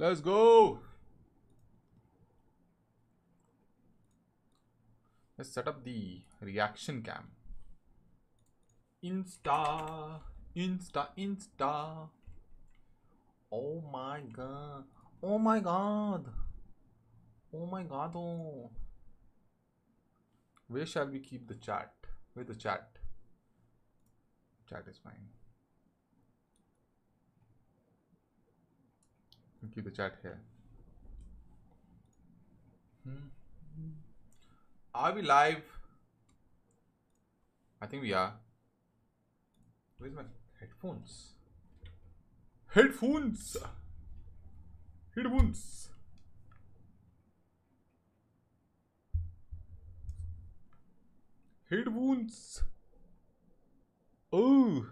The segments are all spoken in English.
Let's go. Let's set up the reaction cam. Insta. Oh my god. Oh my god. Oh my god. Oh. Where shall we keep the chat? Where the chat? Chat is fine. We'll keep the chat here. Are we live? I think we are. Where's my headphones? Headphones. Oh,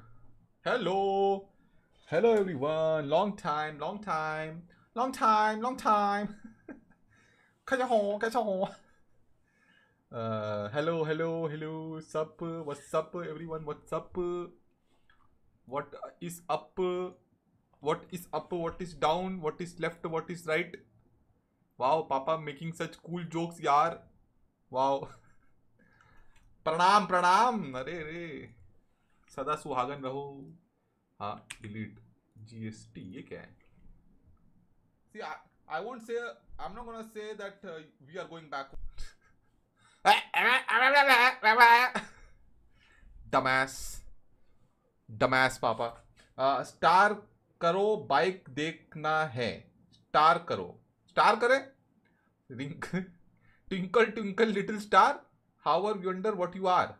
hello everyone. Long time. कैसा हो? Hello. Sup? What's up, everyone? What's up? What is up? What is up? What is down? What is left? What is right? Wow, Papa making such cool jokes, yaar. Wow. प्रणाम. अरे सदा सुहागन रहो. हाँ, delete GST ये क्या है? See, I won't say. I'm not gonna say that we are going back. dumbass पापा. स्टार करो, बाइक देखना है. स्टार करे. Twinkle little star. How are you under what you are.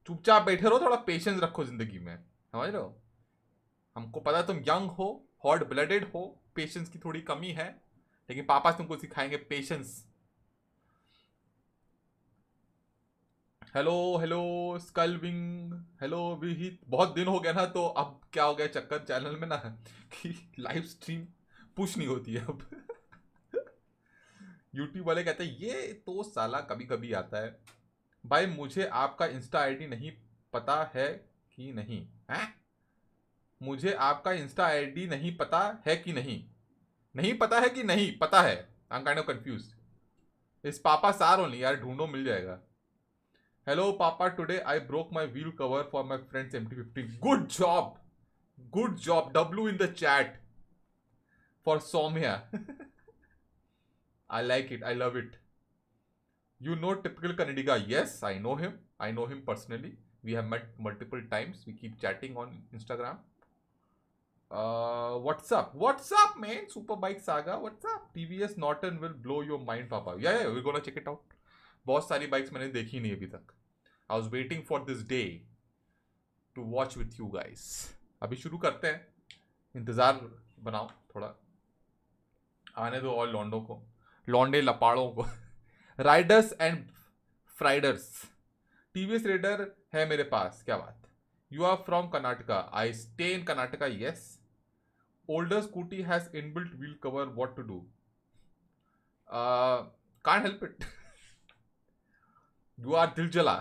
चुपचाप बैठे रहो, थोड़ा पेशेंस रखो जिंदगी में, समझ रहे हो. हमको पता तुम यंग हो, हॉट ब्लडेड हो, पेशेंस की थोड़ी कमी है, लेकिन पापा तुमको सिखाएंगे पेशेंस. हेलो स्कलविंग. हेलो विहित. बहुत दिन हो गया ना, तो अब क्या हो गया चक्कर चैनल में ना कि लाइव स्ट्रीम पुश नहीं होती है अब. यूट्यूब वाले कहते हैं ये तो साला कभी कभी आता है. भाई मुझे आपका इंस्टा आईडी नहीं पता है कि नहीं है. मुझे आपका इंस्टा आईडी नहीं पता है कि नहीं पता है कि नहीं पता है. I am kind of confused. इस पापा सार ओनली यार, ढूंढो मिल जाएगा. हेलो पापा, today I broke my wheel cover for my friends MT-50. Good job. W in the chat for Soumya. I like it. I love it. You know typical Kannadiga. Yes, I know him. I know him personally. We have met multiple times. We keep chatting on Instagram. What's up, man? Superbike Saga. What's up? TVS Norton will blow your mind, Papa. Yeah, we're gonna check it out. बहुत सारी bikes मैंने देखी नहीं अभी तक. I was waiting for this day to watch with you guys. अभी शुरू करते हैं. इंतज़ार बनाओ थोड़ा. आने दो और लौंडे लपाड़ों को. राइडर्स एंड फ्राइडर्स. TVS रेडर है मेरे पास. क्या बात. You are from Karnataka. I stay in Karnataka. Yes. Older scooty has inbuilt wheel cover. What to do? Can't help it. You are दिलजला.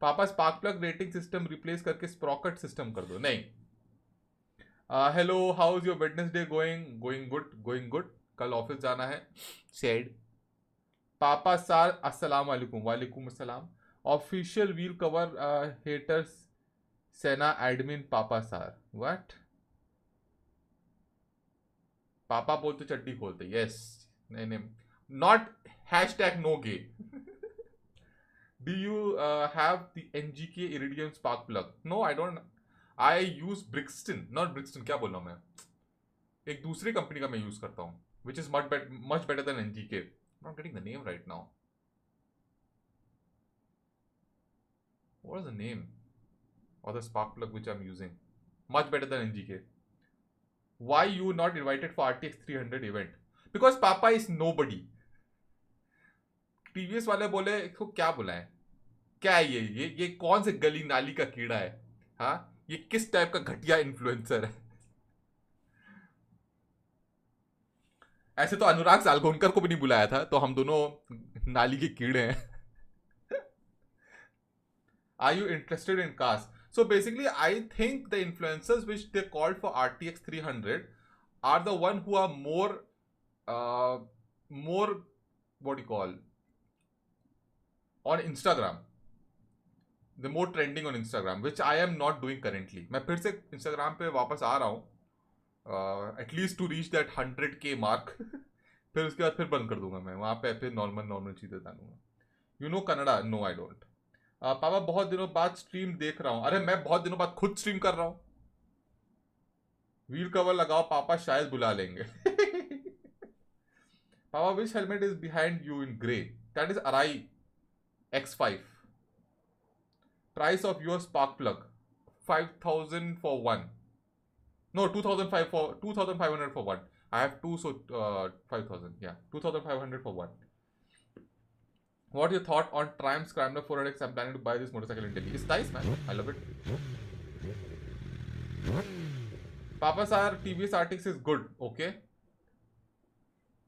पापा spark plug rating system replace करके Sprocket system कर दो. नहीं. Hello, how is your Wednesday going good. कल office जाना है. Said. पापा सार अस्सलाम वालेकुम अस्सलाम. ऑफिशियल व्हील कवर हेटर्स सेना एडमिन पापा सार. व्हाट. पापा बोलते चड्डी खोलते. यस. नहीं. Not #no gay. Do you have the NGK Iridium spark plug? No, I don't. I use Brixton. Not Brixton. क्या बोल रहा हूँ मैं. एक दूसरी कंपनी का मैं यूज करता हूँ, which is much better than NGK. I'm not getting the name right now. What is the name of the spark plug which I'm using? Much better than NGK. Why you not invited for RTX 300 event? Because Papa is nobody. TVS वाले बोले इसको क्या बुलाएं. क्या है ये कौन से गली नाली का कीड़ा है. हाँ, ये किस टाइप का घटिया इन्फ्लुएंसर है. ऐसे तो अनुराग सालगोनकर को भी नहीं बुलाया था, तो हम दोनों नाली के कीड़े हैं. Are you interested in cars? So basically, I think the influencers which they called for RTX 300 are the one who are more what do you call on Instagram. The more trending on Instagram, which I am not doing currently. मैं फिर से Instagram पे वापस आ रहा हूँ, at least to reach that 100K mark. फिर उसके बाद फिर बंद कर दूंगा मैं, वहाँ पे फिर नॉर्मल चीज़ें डालूंगा. You know Kannada? No, I don't. पापा बहुत दिनों बाद स्ट्रीम देख रहा हूँ. अरे मैं बहुत दिनों बाद खुद स्ट्रीम कर रहा हूँ. व्हील कवर लगाओ पापा, शायद बुला लेंगे. पापा which helmet is behind you in grey? That is Arai X5. Price of your spark plug 5,000 for one. No, 2,500 for one. I have two, so 5,000. Yeah, 2,500 for one. What your thought on Triumph Scrambler 400X? I'm planning to buy this motorcycle in Delhi. It's nice, man. I love it. Papa Saar TVS RTX is good. Okay.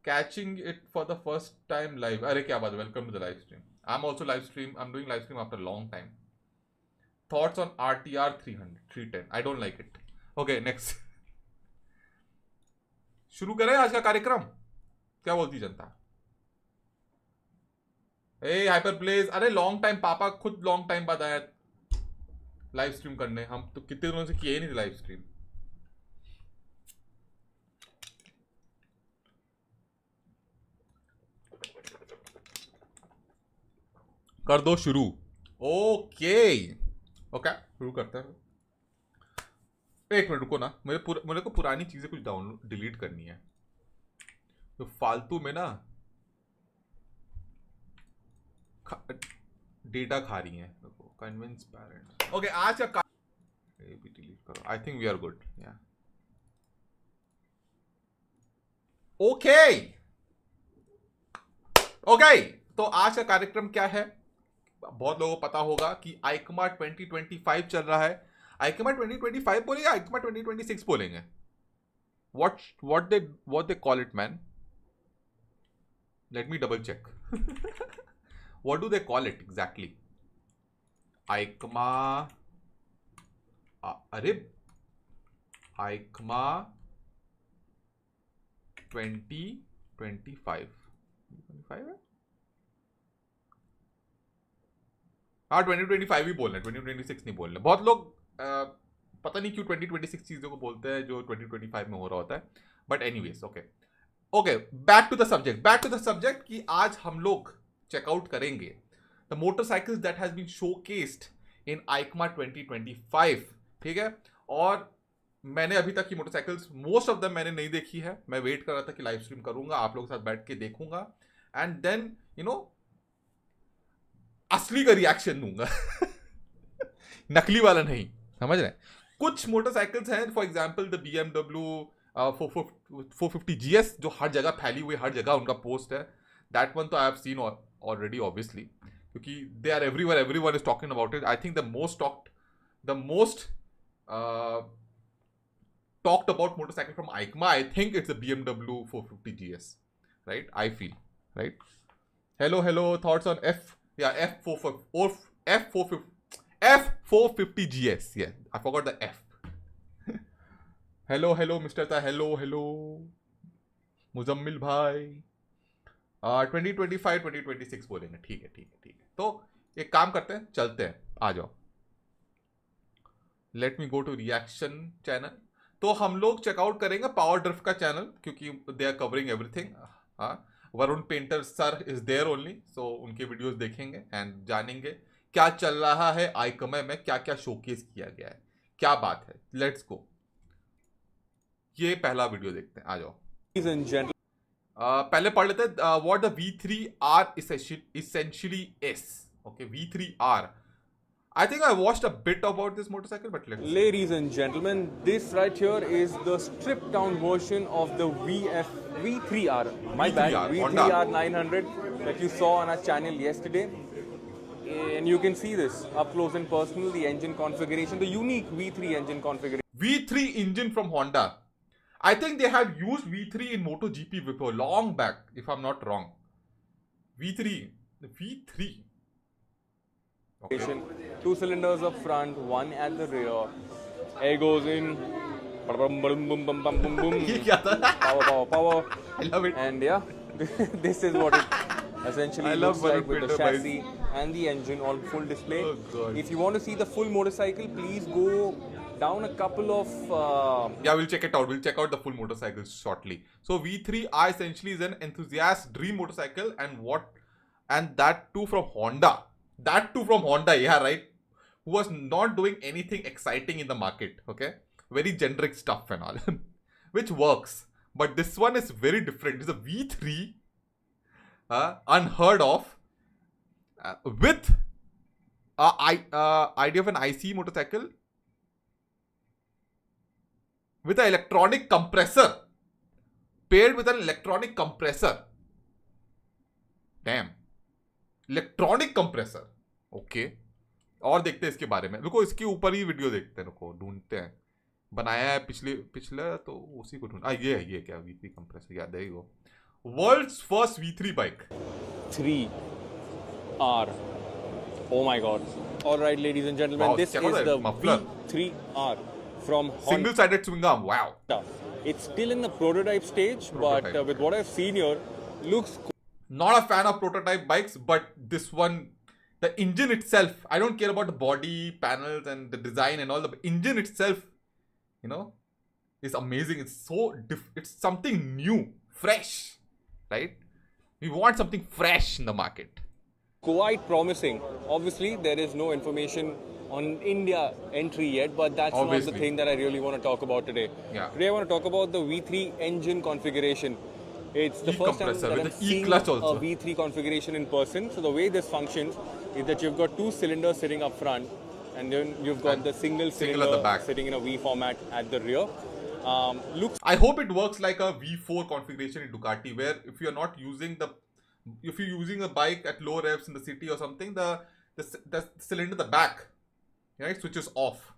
Catching it for the first time live. Arey kya baat hai? Welcome to the live stream. I'm also live stream. I'm doing live stream after a long time. Thoughts on RTR 310? I don't like it. Okay, next. शुरू करें आज का कार्यक्रम. क्या बोलती जनता? ए hyper place. अरे long time, पापा खुद लॉन्ग टाइम बाद आया लाइव स्ट्रीम करने. हम तो कितने दिनों से किए ही नहीं थे लाइव स्ट्रीम. कर दो शुरू. ओके ओके, शुरू करते हैं. एक मिनट रुको ना, मेरे को पुरानी चीजें कुछ डाउनलोड डिलीट करनी है, तो फालतू में ना डेटा खा रही है. Convince parents. ओके, आज का ये भी डिलीट करो. I think we are good. या ओके ओके. तो आज का कार्यक्रम क्या है? बहुत लोगों को पता होगा कि आइकमा 2025 चल रहा है. आइकमा 2025 बोलेंगे, आइकमा 2026 बोलेंगे? what they call it, man? Let me double check. What do they call it exactly? आइकमा अरे आइकमा 2025 है. हाँ, 2025 ही बोलना है, 2026 नहीं बोलना. बहुत लोग पता नहीं क्यों 2026 चीजों को बोलते हैं जो 2025 में हो रहा होता है. But anyways, okay okay, back to the subject कि आज हम लोग चेकआउट करेंगे the motorcycles that has been showcased in EICMA 2025. ठीक है. और मैंने अभी तक की मोटरसाइकिल्स मोस्ट ऑफ देम मैंने नहीं देखी है. मैं वेट कर रहा था कि लाइव स्ट्रीम करूंगा, आप लोगों के साथ बैठ के देखूंगा, एंड देन यू नो असली का रिएक्शन दूंगा. नकली वाला नहीं, समझ रहे हैं? कुछ मोटरसाइकिल्स हैं, for example the BMW 450 GS, जो हर जगह फैली हुई, हर जगह उनका पोस्ट है. दैट वन तो I have seen already obviously, क्योंकि they are everywhere, everyone is talking about it. I think the most talked about motorcycle from EICMA, I think it's a BMW 450 GS, right? I feel, right? Hello, thoughts on F450 GS. Yeah, I forgot the F. hello Mr. Ta, hello Muzammil भाई. 2025 2026 बोलेंगे. ठीक है. तो एक काम करते हैं, चलते हैं, आ जाओ. Let me go to reaction channel. तो हम लोग चेकआउट करेंगे पावर ड्रिफ्ट का चैनल, क्योंकि they are covering everything. Varun Painter sir is there only, so उनके वीडियोस देखेंगे एंड जानेंगे क्या चल रहा है आइकमा में, क्या क्या शोकेस किया गया है, क्या बात है. Let's go. ये पहला वीडियो देखते हैं, आ जाओ. पहले पढ़ लेते हैं what the V3R essentially is. Okay, V3R. I think I watched a bit about this motorcycle, but let's see. Ladies and gentlemen, this right here is the stripped down version of the V3R. My bad, V3R 900 that you saw on our channel yesterday. And you can see this up close and personal, the engine configuration, the unique V3 engine configuration. V3 engine from Honda. I think they have used V3 in MotoGP before, long back, if I'm not wrong. V3. Okay. 2 cylinders up front, 1 at the rear. Air goes in, Bum, bum, bum, bum, bum, bum, bum. ये क्या था? Power, power, power. I love it. And yeah, this is what it essentially I looks love like with the Varun chassis and the engine on full display. Oh, God. If you want to see the full motorcycle, please go down a couple of Yeah, we'll check it out. We'll check out the full motorcycle shortly. So V3i essentially is an enthusiast dream motorcycle, and that too from Honda. That too from Honda, yeah, right? Who was not doing anything exciting in the market, okay? Very generic stuff and all, which works. But this one is very different. It's a V3, unheard of, with idea of an IC motorcycle with an electronic compressor, paired with an electronic compressor. Damn, electronic compressor. Okay. और देखते हैं इसके बारे में. रुको, इसके ऊपर ही video देखते हैं. रुको, ढूंढते हैं. बनाया है पिछले तो उसी को ढूंढ. ये क्या V3 compressor. Yeah, there you go. World's first V3 bike. 3R. Oh my God. All right, ladies and gentlemen, Wow, this check is out the that muffler. V3R from Honda. Single-sided swing arm. Wow. It's still in the prototype stage, Prototype. but with what I've seen here, looks Not a fan of prototype bikes, but this one, the engine itself, I don't care about the body panels and the design and all. The engine itself, you know, is amazing. It's so it's something new, fresh, right? We want something fresh in the market. quite promising. Obviously, there is no information on India entry yet, but that's Obviously. not the thing that I really want to talk about today. Yeah. Today I want to talk about the V3 engine configuration. It's the first time E-compressor that with I'm the seeing E-clutch a also. V3 configuration in person. So the way this functions is that you've got two cylinders sitting up front, and then you've got And the single single at the cylinder back. sitting in a V format at the rear. Looks I hope it works like a V4 configuration in Ducati, where if you're not using if you're using a bike at low revs in the city or something, the cylinder at the back, right, switches off,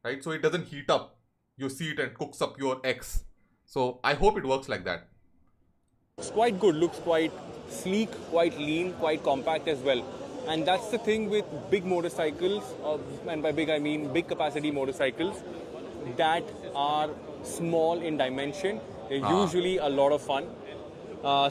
right, so it doesn't heat up your seat and cooks up your X. So I hope it works like that. quite good, looks quite sleek, quite lean, quite compact as well. And that's the thing with big motorcycles, and by big I mean big capacity motorcycles that are small in dimension. They're usually a lot of fun.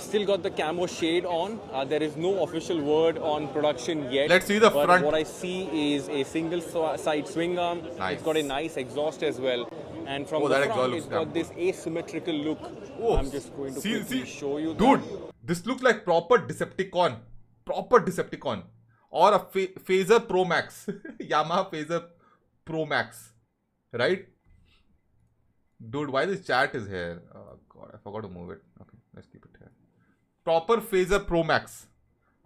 Still got the camo shade on. There is no official word on production yet. Let's see the but front. What I see is a single side swing arm. Nice. It's got a nice exhaust as well. And from Oh, the that exhaust front, looks it's got damn this asymmetrical look. Oh, I'm just going to quickly show you dude, that. this looks like proper Decepticon, or a Phaser Pro Max, Yamaha Phaser Pro Max, right? Dude, why this chat is here? Oh God, I forgot to move it. Okay, let's keep it here. Proper Phaser Pro Max.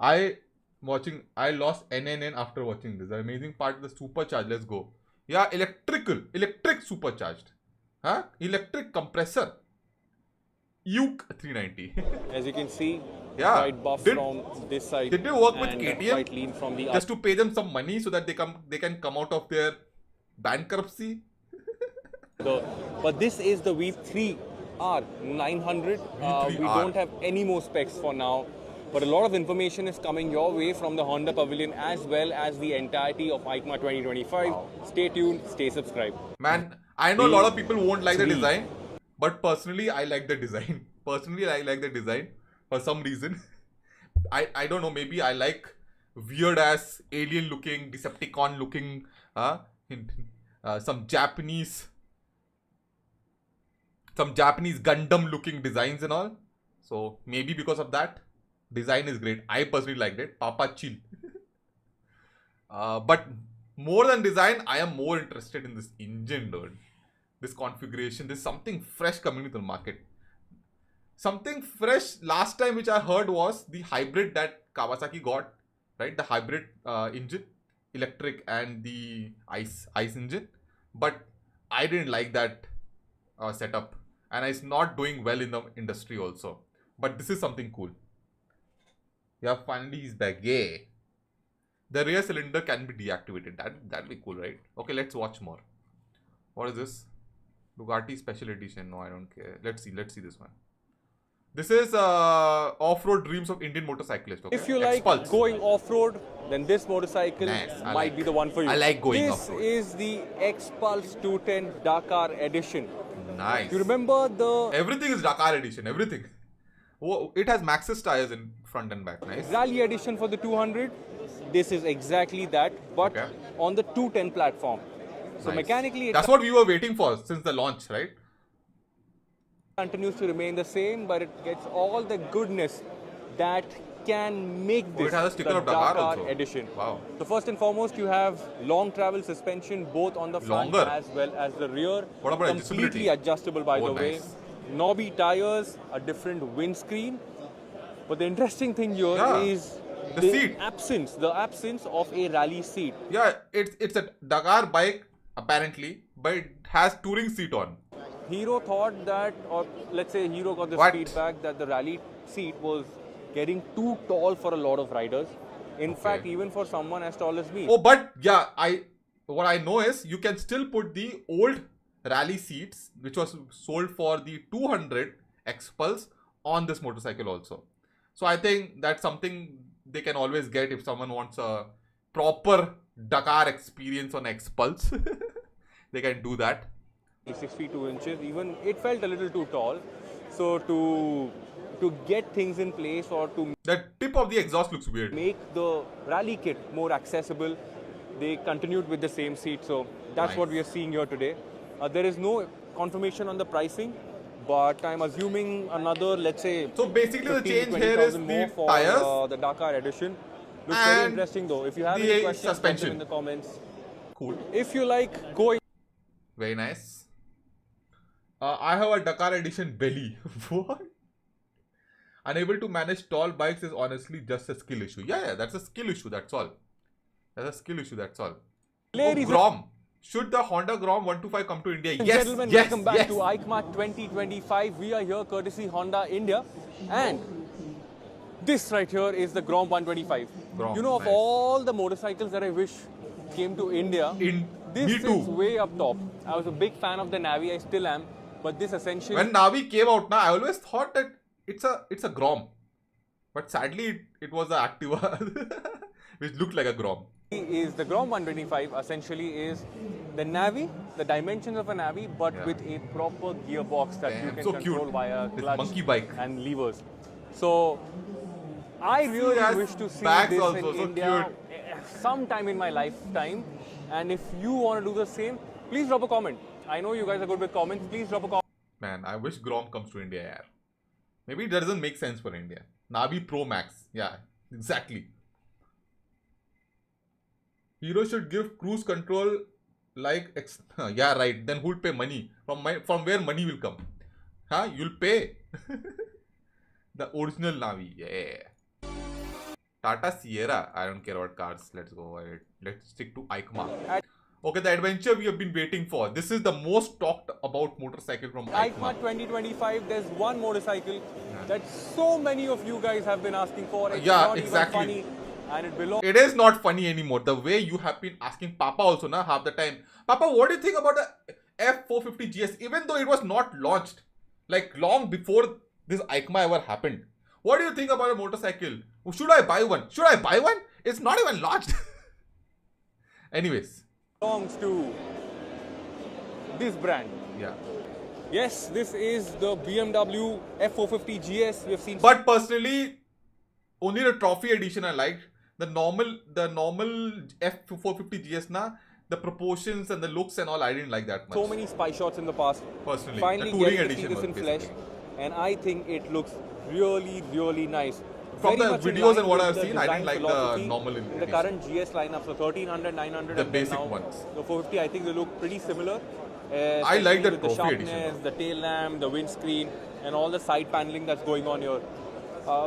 I lost NNN after watching this. The amazing part is the supercharged. Let's go. Yeah, electric supercharged. Huh? Electric compressor. Uke 390. As you can see, Yeah. quite buff Did- from this side. Did they work with and KTM? quite lean from the Just to pay them some money so that they can come out of their bankruptcy. other. But this is the V3R 900. We V3R. don't have any more specs for now. But a lot of information is coming your way from the Honda Pavilion as well as the entirety of EICMA 2025. Wow. Stay tuned, stay subscribed. Man, I know a lot of people won't like the V3. design, but personally, I like the design. Personally, I like the design for some reason. I don't know, maybe I like weird ass alien looking, Decepticon looking, some Japanese Gundam looking designs and all. So maybe because of that, design is great. I personally liked it. Papa chill. But more than design, I am more interested in this engine, dude. This configuration. There's something fresh coming to the market. Something fresh last time which I heard was the hybrid that Kawasaki got, right? The hybrid engine, electric and the ice engine. But I didn't like that setup, and it's not doing well in the industry also. But this is something cool. Yeah, finally he's back. Yeah. The rear cylinder can be deactivated. That'd be cool, right? Okay, let's watch more. What is this? Bugatti Special Edition. No, I don't care. Let's see this one. This is off-road dreams of Indian motorcyclists. Okay? If you like Xpulse. going off-road, then this motorcycle Nice, I might like. be the one for you. I like going this off-road. This is the Xpulse 210 Dakar edition. Nice. You remember the Everything is Dakar edition. Everything. Oh, it has Maxxis tires in front and back. Nice. rally edition for the 200? This is exactly that, but Okay. on the 210 platform. So Nice. mechanically, it That's what we were waiting for since the launch, right? continues to remain the same, but it gets all the goodness that can make this it has a sticker the of Dakar Dakar also. edition. Wow. So first and foremost, you have long travel suspension both on the front Longer. as well as the rear. What about completely adjustability? adjustable, by Oh, the way. nice. Knobby tires, a different windscreen. But the interesting thing here is the seat. the absence of a rally seat. Yeah, it's a Dakar bike apparently, but it has touring seat on. Hero thought that, or let's say Hero got the What? feedback that the rally seat was getting too tall for a lot of riders. In fact, even for someone as tall as me. Oh, but yeah, what I know is you can still put the old rally seats, which was sold for the 200 Xpulse, on this motorcycle also. So I think that's something they can always get if someone wants a proper Dakar experience on Xpulse. They can do that. 6 feet 2 inches, even it felt a little too tall. So to get things in place or to The tip of the exhaust looks weird. make the rally kit more accessible, they continued with the same seat. So that's Nice. what we are seeing here today. There is no confirmation on the pricing, but I'm assuming another, let's say, So basically the 15,000 change to here is 20,000 the more for tires, the Dakar edition. Looks very and interesting though. If you have the any questions, put them suspension. in the comments. Cool. If you like going Very nice. I have a Dakar edition belly. What? Unable to manage tall bikes is honestly just a skill issue. Yeah, that's a skill issue. That's all. That's a skill issue. That's all. Ladies Oh, Grom. Should the Honda Grom 125 come to India? and Yes, gentlemen, yes, welcome back yes. to EICMA 2025. We are here courtesy Honda India, and this right here is the Grom 125. Grom, you know, of nice. all the motorcycles that I wish came to India, this Me too. is way up top. I was a big fan of the Navi, I still am, but this essentially When Navi came out, I always thought that it's a Grom, but sadly it was a Activa, which looked like a Grom. is the Grom 125. Essentially, is the Navi, the dimensions of a Navi, but Yeah. with a proper gearbox that you Damn, can so control cute. via This clutch monkey bike. and levers. So I really has wish to see bags this also, in so India sometime in my lifetime. And if you want to do the same, please drop a comment. I know you guys are good with comments. Please drop a comment. Man, I wish Grom comes to India. Yeah. Maybe it doesn't make sense for India. Navi Pro Max. Yeah, exactly. Hero should give cruise control like yeah, right. Then who'll pay money? From where money will come? Huh? You'll pay. The original Navi. Yeah. Tata Sierra. I don't care about cars. Let's go ahead. Let's stick to EICMA. Okay, the adventure we have been waiting for. This is the most talked about motorcycle from EICMA EICMA. 2025, there's one motorcycle that so many of you guys have been asking for. It's Yeah, not exactly. even funny, and it belongs. It is not funny anymore. The way you have been asking Papa also, na, half the time. Papa, what do you think about the F450 GS? Even though it was not launched, like long before this EICMA ever happened. What do you think about a motorcycle? Should I buy one? Should I buy one? It's not even launched. Anyways. belongs to this brand. Yeah. Yes, this is the BMW F450 GS. We have seen. But personally, only the trophy edition I liked. The normal F450 GS na, the proportions and the looks and all, I didn't like that much. so many spy shots in the past. Personally, Finally the touring getting to see edition this in was flesh, basically. and I think it looks really, really nice. From Very the much in videos line and what with I've the seen, I didn't design like the philosophy normal in the edition. current GS lineup. So 1300, 900, The and then basic now ones. the 450. I think they look pretty similar. I like the especially with the trophy edition, sharpness, though. the tail lamp, the windscreen, and all the side paneling that's going on here.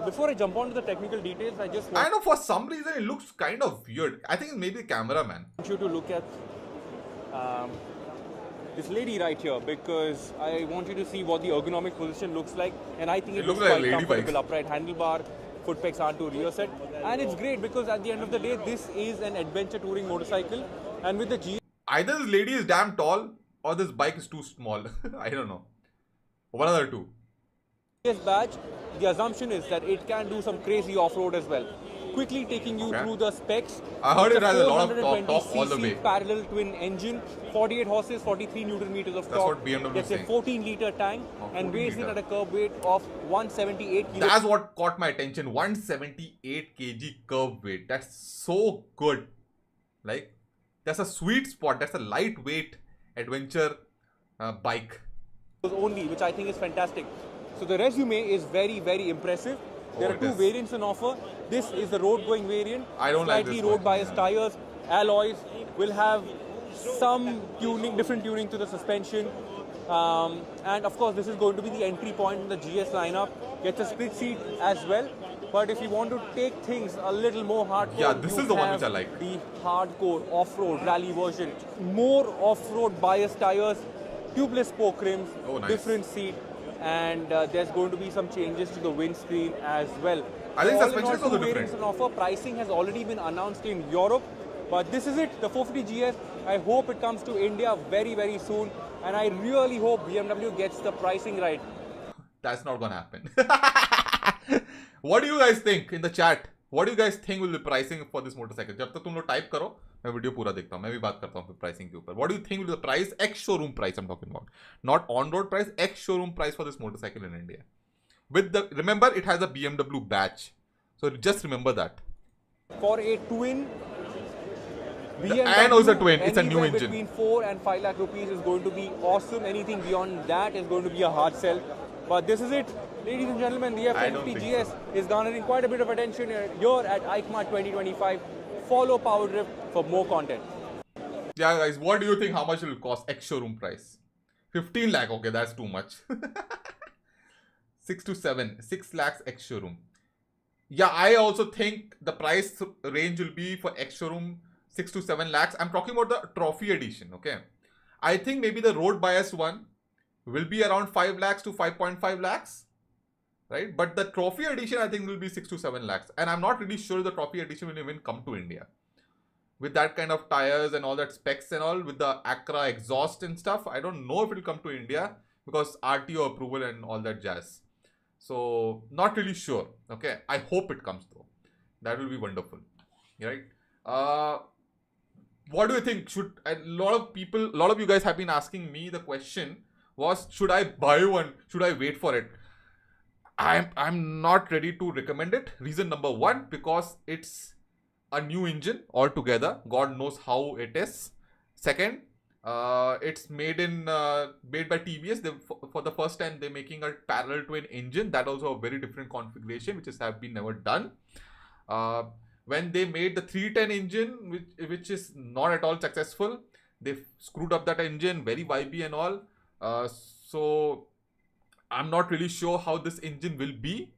Before I jump on to the technical details, I just I want know for some reason it looks kind of weird. I think it's maybe the camera, man. you to look at this lady right here, because I want you to see what the ergonomic position looks like, and I think it looks looks like a quite lady comfortable. bike. Upright handlebar, foot pegs aren't too rear set, and it's great because at the end of the day, this is an adventure touring motorcycle, and with the GS Either this lady is damn tall or this bike is too small. I don't know. One of the two. This badge, the assumption is that it can do some crazy off-road as well. Quickly taking you through the specs. I heard It's it has a lot of 420 top all the cc way. parallel twin engine, 48 horses, 43 Newton meters of That's torque. what BMW is It's a saying. 14-liter tank and weighs in at a curb weight of 178 kilos. That's what caught my attention. 178 kg curb weight. That's so good. Like, that's a sweet spot. That's a lightweight adventure bike. Only, which I think is fantastic. So the resume is very, very impressive. There are two variants on offer. This is the road-going variant. I don't like Slightly this one. road-biased tires, alloys. Will have some tuning, different tuning to the suspension. And of course, this is going to be the entry point in the GS lineup. Gets a split seat as well. But if you want to take things a little more hardcore, Yeah, this is the one which I like. The hardcore off-road rally version. More off-road biased tires, tubeless spoke rims, different seat, and there's going to be some changes to the windscreen as well. I think All in suspension all, is also two variants different. on offer. Pricing has already been announced in Europe, but this is it, the 450 GS. I hope it comes to India very, very soon, and I really hope BMW gets the pricing right. That's not gonna happen. What do you guys think in the chat? What do you guys think will be pricing for this motorcycle? जब तक तुम लोग type करो, मैं video पूरा देखता हूँ. मैं भी बात करता हूँ फिर प्राइसिंग के ऊपर. What do you think will be the price? Ex showroom price I'm talking about, not on road price. Ex showroom price for this motorcycle in India. With the, remember, it has a BMW badge, so just remember that. For a twin, and also a twin, it's a new engine. Between 4 and 5 lakh rupees is going to be awesome. Anything beyond that is going to be a hard sell. But this is it, ladies and gentlemen. The F50 GS is garnering quite a bit of attention here at EICMA 2025. Follow Power Drift for more content. Yeah, guys, what do you think? How much it will cost? Ex showroom price, 15 lakh. Okay, that's too much. 6 lakhs ex showroom. Yeah, I also think the price range will be for ex showroom 6 to 7 lakhs. I'm talking about the trophy edition. Okay, I think maybe the road biased one will be around 5 lakhs to 5.5 lakhs, right? But the trophy edition I think will be 6 to 7 lakhs, and I'm not really sure the trophy edition will even come to India with that kind of tires and all that specs and all, with the Acra exhaust and stuff. I don't know if it will come to India because RTO approval and all that jazz. So not really sure. Okay, I hope it comes though. That will be wonderful, right? What do you think? Should a lot of you guys have been asking me the question was, should I buy one? Should I wait for it? I'm not ready to recommend it. Reason number one, because it's a new engine altogether. God knows how it is. Second, it's made by TVS. For the first time they're making a parallel twin engine. That also a very different configuration, which have been never done. When they made the 310 engine, which is not at all successful, they screwed up that engine, very vibey and all. So I'm not really sure how this engine will be.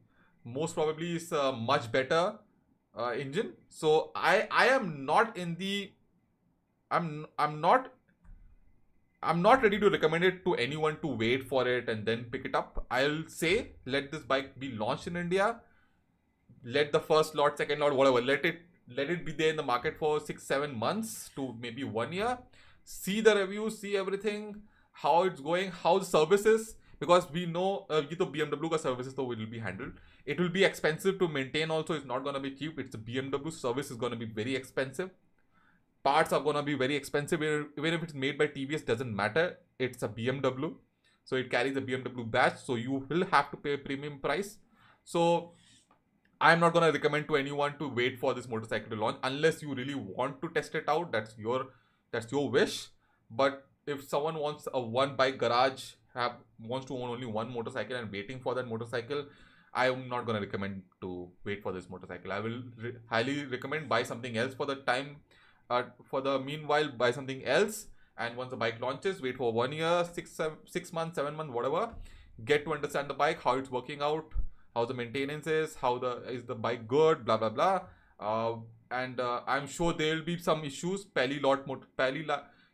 Most probably it's a much better engine. So I am not in the I'm not ready to recommend it to anyone to wait for it and then pick it up. I'll say let this bike be launched in India. Let the first lot, second lot, whatever, let it be there in the market for 6-7 months to maybe 1 year. See the reviews, see everything, how it's going, how the service is, because we know BMW ka services though will be handled. It will be expensive to maintain also. It's not going to be cheap. It's a BMW. Service is going to be very expensive. Parts are going to be very expensive. Even if it's made by TVS, doesn't matter. It's a BMW. So it carries a BMW badge. So you will have to pay a premium price. So I'm not going to recommend to anyone to wait for this motorcycle to launch unless you really want to test it out. That's your wish. But if someone wants a one bike garage, wants to own only one motorcycle and waiting for that motorcycle, I am not going to recommend to wait for this motorcycle. I will highly recommend buy something else for the time. For the meanwhile, buy something else, and once the bike launches, wait for 1 year, 6 months, 7 months, whatever. Get to understand the bike, how it's working out, how the maintenance is, is the bike good, blah blah blah. And I'm sure there will be some issues.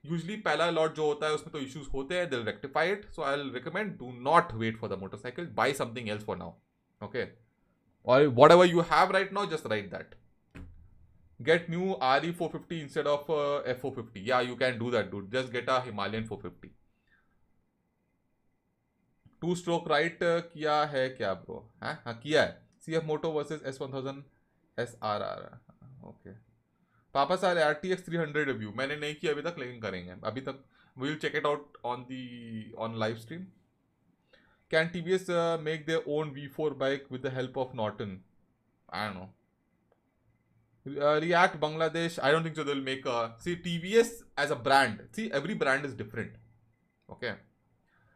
Usually पहला lot जो होता है उसमें तो issues होते हैं. They'll rectify it. So I'll recommend do not wait for the motorcycle. Buy something else for now. Okay. Or whatever you have right now, just write that. Get new RE450 instead of F450. Yeah, you can do that, dude. Just get a Himalayan 450. 2 stroke right किया है क्या bro? हाँ किया है। CF मोटो versus S1000 SRR। Okay. पापा सार RTX 300 review मैंने नहीं किया अभी तक, लेकिन करेंगे अभी तक। We'll check it out on live stream. Can TVS make their own V4 bike with the help of Norton? I don't know. React Bangladesh, I don't think so. They'll make see, TVS as a brand. See, every brand is different. Okay.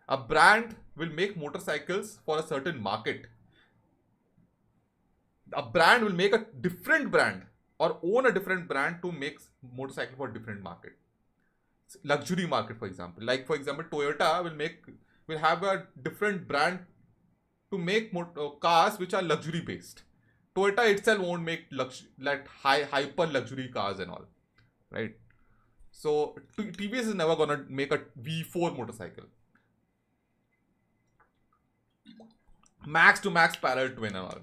A brand will make motorcycles for a certain market. A brand will make a different brand or own a different brand to make motorcycle for different market. Luxury market, for example. Like, for example, Toyota will have a different brand to make cars which are luxury based. Toyota itself won't make hyper luxury cars and all, right? So TVS is never gonna make a V4 motorcycle. Max to max parallel twin and all.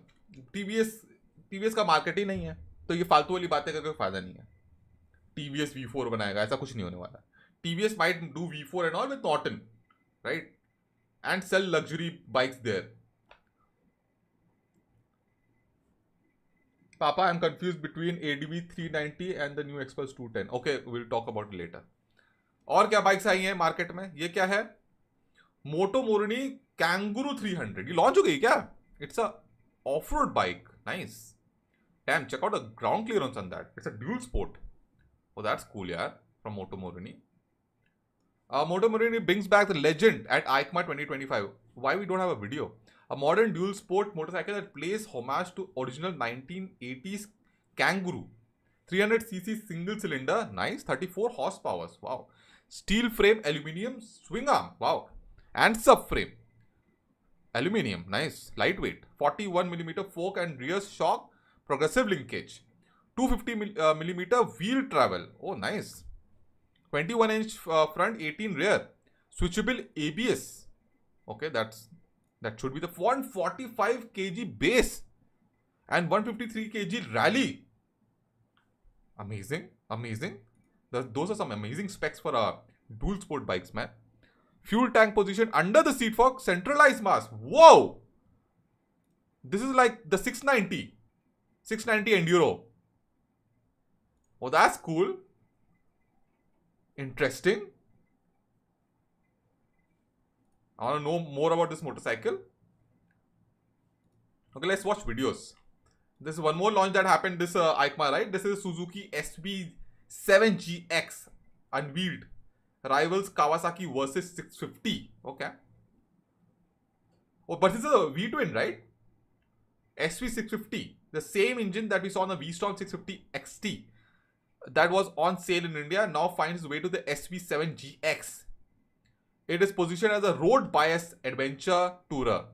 TVS का market ही नहीं है, तो ये फालतू वाली बातें करके फायदा नहीं है। TVS V4 बनाएगा, ऐसा कुछ नहीं होने वाला। TVS might do V4 and all with Norton, right? And sell luxury bikes there. Papa, I'm confused between ADV 390 and the new Xpulse 210. Okay, we'll talk about it later. और क्या bikes आई हैं market में? ये क्या है? मोटो मोरनी कैंगुरू 300। ये launch हो गई क्या? It's a off-road bike. Nice. Damn, check out the ground clearance on that. It's a dual sport. Oh, that's cool, yeah. From Moto Morini. Moto Morini brings back the legend at EICMA 2025. Why we don't have a video? A modern dual sport motorcycle that pays homage to original 1980s Kangaroo. 300cc single cylinder, nice, 34 horsepower. Wow. Steel frame, aluminium swing arm. Wow. And subframe. Aluminium, nice, lightweight. 41mm fork and rear shock, progressive linkage. 250mm wheel travel. Oh, nice. 21-inch front, 18 rear. Switchable ABS. Okay, that should be the 145 kg base and 153 kg rally. Amazing, amazing. Those are some amazing specs for dual sport bikes, man. Fuel tank position under the seat for centralized mass. Whoa! This is like the 690 Enduro. Oh, that's cool. Interesting. I want to know more about this motorcycle. Okay, let's watch videos. This is one more launch that happened this EICMA, right? This is Suzuki SV7GX unveiled. Rivals Kawasaki versus 650. Okay. Oh, but this is a V-twin, right? SV650. The same engine that we saw on the V-Strom 650 XT that was on sale in India now finds its way to the SV7GX. It is positioned as a road-biased adventure tourer.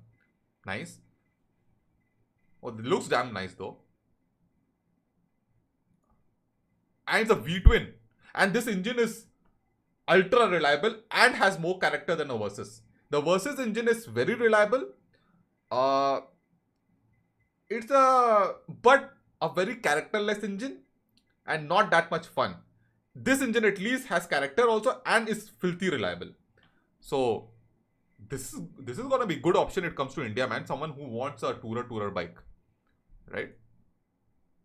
Nice. Oh, it looks damn nice though. And it's a V-twin. And this engine is ultra reliable and has more character than a Versys. The Versys engine is very reliable. It's a very characterless engine and not that much fun. This engine at least has character also and is filthy reliable. So this is gonna be a good option when it comes to India, man. Someone who wants a tourer bike, right?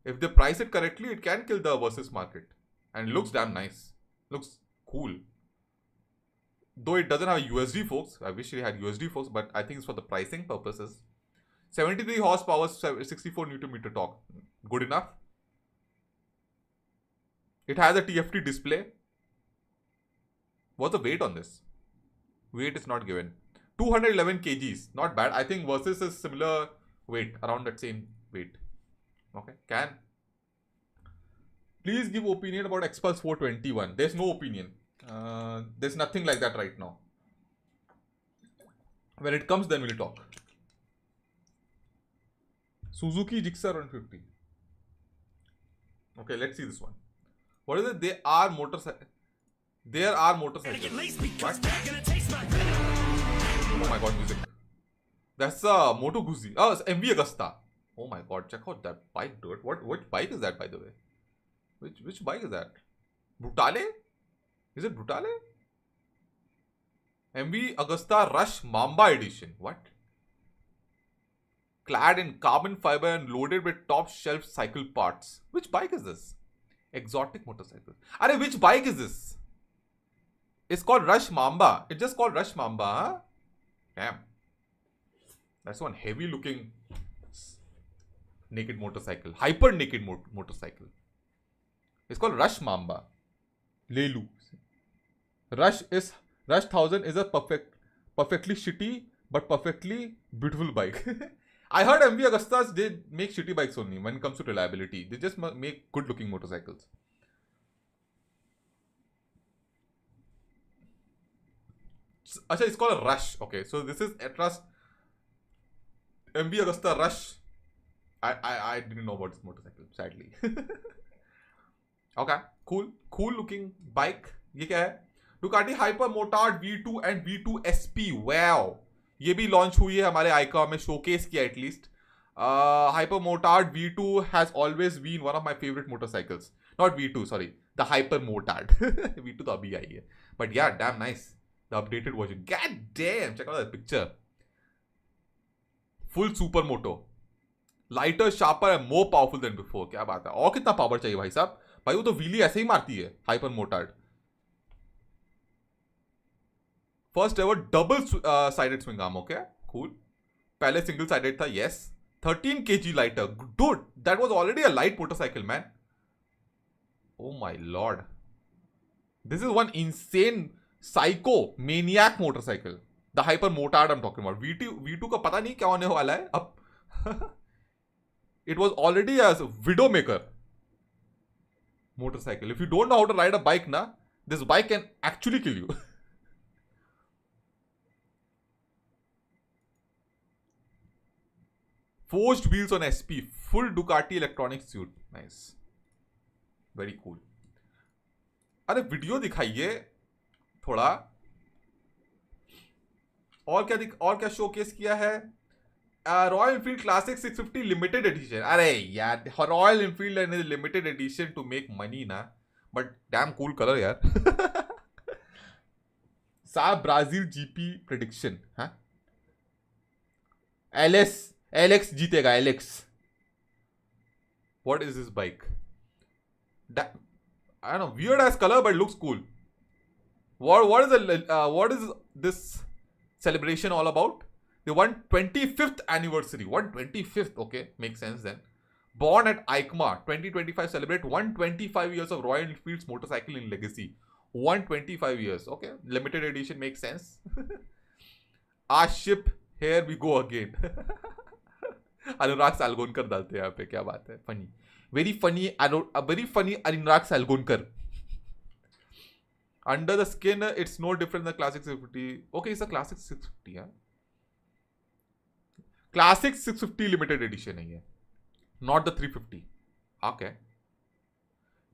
If they price it correctly, it can kill the Versys market. And it looks damn nice. Looks cool. Though it doesn't have USD forks. I wish it had USD forks, but I think it's for the pricing purposes. 73 horsepower, 64 Nm torque. Good enough. It has a TFT display. What's the weight on this? Weight is not given. 211 kgs. Not bad. I think Versys is similar weight. Around that same weight. Okay. Please give opinion about Xpulse 421. There's no opinion. There's nothing like that right now. When it comes, then we'll talk. Suzuki Gixxer 150. Okay, let's see this one. What is it? There are motorcycles. What? Oh my god, music. That's a Moto Guzzi. Oh, it's MV Agusta. Oh my god, check out that bike, dude. What bike is that, by the way? Which bike is that? Brutale? Is it Brutale? MV Agusta Rush Mamba Edition. What? Clad in carbon fiber and loaded with top shelf cycle parts. Which bike is this? Exotic motorcycle. Arey, which bike is this? It's called Rush Mamba. It's just called Rush Mamba, huh? Damn. That's one heavy looking naked motorcycle. Hyper naked motorcycle. It's called Rush Mamba. Lelu. Rush 1000 is a perfectly shitty but perfectly beautiful bike. I heard MV Agustas, they make shitty bikes only when it comes to reliability. They just make good looking motorcycles. Achha, it's called a Rush. Okay, so this is Atlas MV Agusta Rush. I didn't know about this motorcycle, sadly. Okay, cool looking bike. ये क्या है? Ducati Hyper Motard V2 and V2 SP. Wow. ये भी launch हुई है हमारे आइका में, showcase किया at least. Hyper Motard V2 has always been one of my favorite motorcycles. Not V2, sorry. The Hyper Motard. V2 तो अभी आई है. But yeah, damn nice. The updated version. God damn. Check out that picture. Full supermoto. Lighter, sharper and more powerful than before. क्या बात है. और कितना power चाहिए भाई साहब. भाई वो तो व्हीली ऐसे ही मारती है. Hyper Motard. First ever double sided swing arm. Okay, cool. पहले single sided था. Yes. 13 kg lighter. Dude, that was already a light motorcycle, man. Oh my lord. This is one insane psycho maniac motorcycle. The Hyper Motard I'm talking about. V2 का पता नहीं क्या होने वाला है अब. It was already a widowmaker motorcycle. If you don't know how to ride a bike, na, this bike can actually kill you. Forged wheels on SP. Full Ducati electronic suit. Nice. Very cool. अरे video दिखाइए थोड़ा. और क्या showcase किया है? Royal Enfield classic 650 limited edition. अरे यार, Royal Enfield and limited edition to make money ना, बट डैम कूल कलर यार. साब ब्राजील जीपी प्रेडिक्शन. हाँ, एलेक्स जीतेगा. Alex. What is this bike? I don't know, weird ass color but looks cool. What is this celebration all about? The 125th anniversary. 125th, okay, makes sense then. Born at EICMA 2025, celebrate 125 years of Royal Enfield's motorcycle in legacy. 125 years, okay. Limited edition makes sense. Our ship, here we go again. अनुराग सालगोनकर डालते हैं यहाँ पे, क्या बात है. Funny, very funny Anurag Salgonkar. Under the skin, it's no different than the classic 650. Okay, it's a classic 650, yeah. Classic 650 limited edition है ये, not the 350. Okay.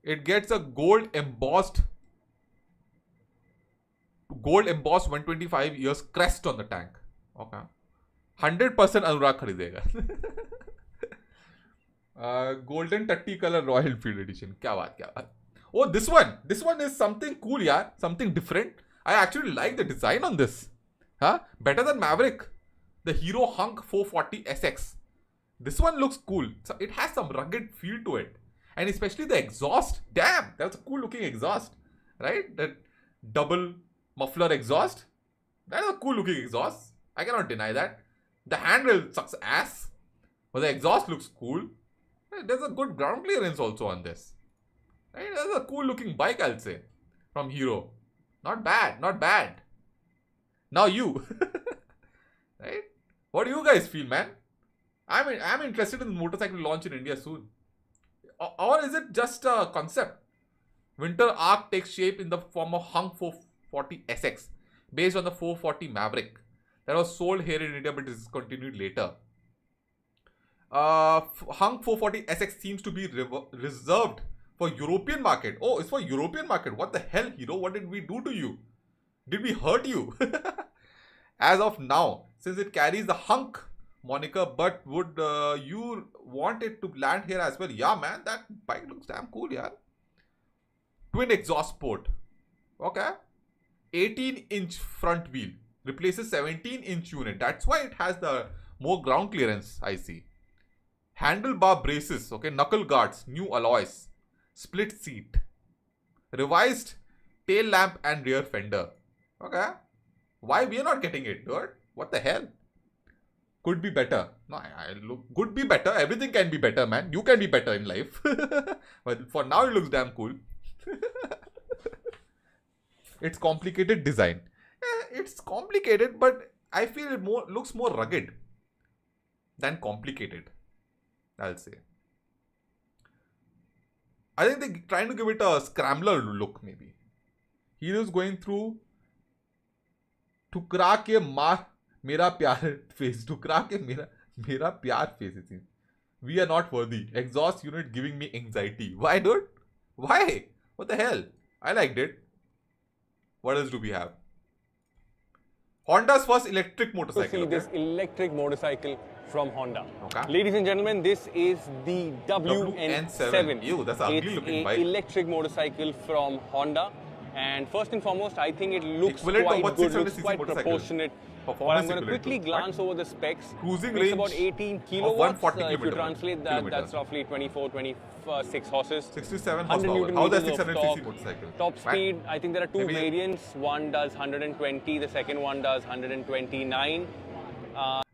It gets a gold embossed 125 years crest on the tank. Okay. 100% अनुराग खरीदेगा. Golden Tatti color Royal Enfield edition. क्या बात. Oh, this one is something cool, यार. Something different. I actually like the design on this. Huh? Better than Maverick. The Hero Hunk 440 SX. This one looks cool. So it has some rugged feel to it. And especially the exhaust. Damn, that's a cool looking exhaust. Right? That double muffler exhaust. That is a cool looking exhaust. I cannot deny that. The handrail sucks ass. But the exhaust looks cool. There's a good ground clearance also on this. Right? That's a cool looking bike, I'll say. From Hero. Not bad. Now you. Right? What do you guys feel, man? I'm interested in the motorcycle launch in India soon. Or is it just a concept? Winter Arc takes shape in the form of Hunk 440 SX, based on the 440 Maverick that was sold here in India but is discontinued later. Hunk 440 SX seems to be reserved for European market. Oh, it's for European market. What the hell, Hero? What did we do to you? Did we hurt you? As of now, since it carries the Hunk moniker, but would you want it to land here as well? Yeah, man, that bike looks damn cool, yeah. Twin exhaust port. Okay. 18-inch front wheel replaces 17-inch unit. That's why it has the more ground clearance, I see. Handlebar braces, okay, knuckle guards, new alloys, split seat, revised tail lamp and rear fender. Okay, why we are not getting it, dude? What the hell? Could be better. No, I look, could be better. Everything can be better, man. You can be better in life. But for now, it looks damn cool. It's complicated design. It's complicated, but I feel it looks more rugged than complicated, I'll say. I think they're trying to give it a scrambler look, maybe. He was going through ठुकरा के मार मेरा प्यार face. ठुकरा के मेरा प्यार face, it seems. We are not worthy. Exhaust unit giving me anxiety. Why, dude? Why? What the hell? I liked it. What else do we have? Honda's first electric motorcycle. See this electric motorcycle from Honda. Okay. Ladies and gentlemen, this is the WN7. Ew, that's an ugly looking bike. It's an electric motorcycle from Honda. And first and foremost, I think it looks equivalent quite good, looks quite proportionate. But I'm going to quickly to glance over the specs. Cruising it's range about 18 kilowatts. If you translate that, that's roughly 24, 26 horses. 67 horsepower. How does 600cc motorcycle? Top speed, I think there are two variants. One does 120, the second one does 129.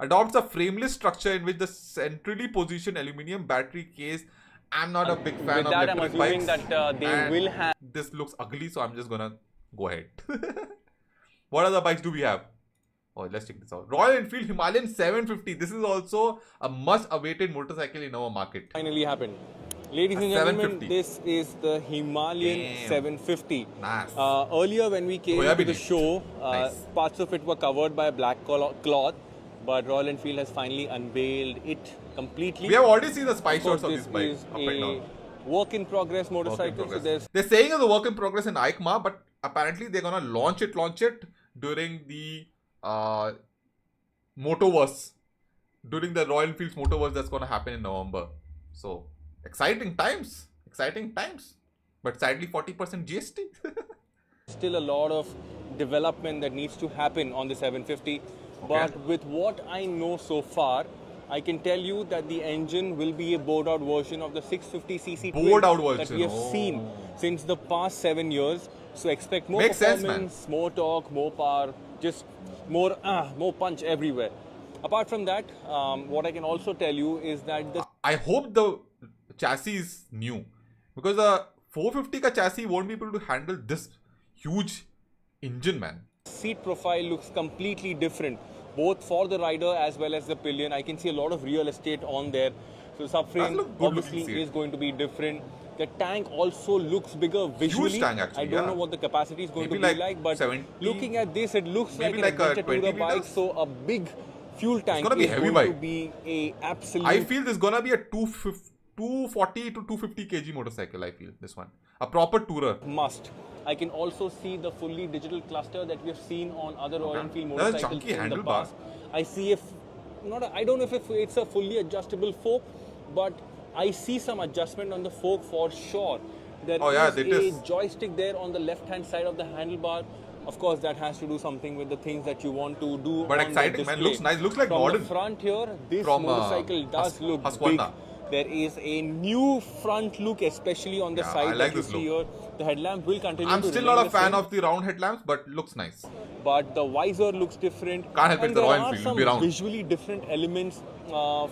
Adopts a frameless structure in which the centrally positioned aluminium battery case. I'm not a big fan of electric bikes. That they will have. This looks ugly, so I'm just gonna go ahead. What other bikes do we have? Oh, let's check this out. Royal Enfield Himalayan 750. This is also a much-awaited motorcycle in our market. Finally happened. Ladies and gentlemen, this is the Himalayan 750. Nice. Earlier when we came to the show, parts of it were covered by a black cloth, but Royal Enfield has finally unveiled it completely. We have already seen the spy shots of this bike. This is a work in progress motorcycle. So they're saying it's a work in progress in EICMA, but apparently they're gonna launch it during the Motoverse, during the Royal Enfield's Motoverse that's gonna happen in November. So exciting times, but sadly 40% GST. Still a lot of development that needs to happen on the 750. But with what I know so far, I can tell you that the engine will be a bored out version of the 650cc that we have seen since the past 7 years. So expect more performance, more torque, more power, just more punch everywhere. Apart from that, what I can also tell you is that I hope the chassis is new, because the 450 ka chassis won't be able to handle this huge engine, man. Seat profile looks completely different, both for the rider as well as the pillion. I can see a lot of real estate on there. So subframe obviously is going to be different. The tank also looks bigger visually. Huge tank actually, I don't know what the capacity is going to be like, but 70, looking at this, it looks like an adventure tourer bike. So a big fuel tank is going to be a absolute. I feel this is going to be a 240 to 250 kg motorcycle. I feel this one a proper tourer must. I can also see the fully digital cluster that we have seen on other Royal Enfield motorcycles in the past. I see I don't know if it's a fully adjustable fork, but I see some adjustment on the fork for sure. There is a joystick there on the left-hand side of the handlebar. Of course, that has to do something with the things that you want to do. But exciting, man. Looks nice. Looks like from modern. The front here, this motorcycle does look big. There is a new front look, especially on the side that you see here. The headlamp will continue. I'm still not a fan of the round headlamps, but looks nice. But the visor looks different. Can't help it. The Royal Enfield will be round. Visually different elements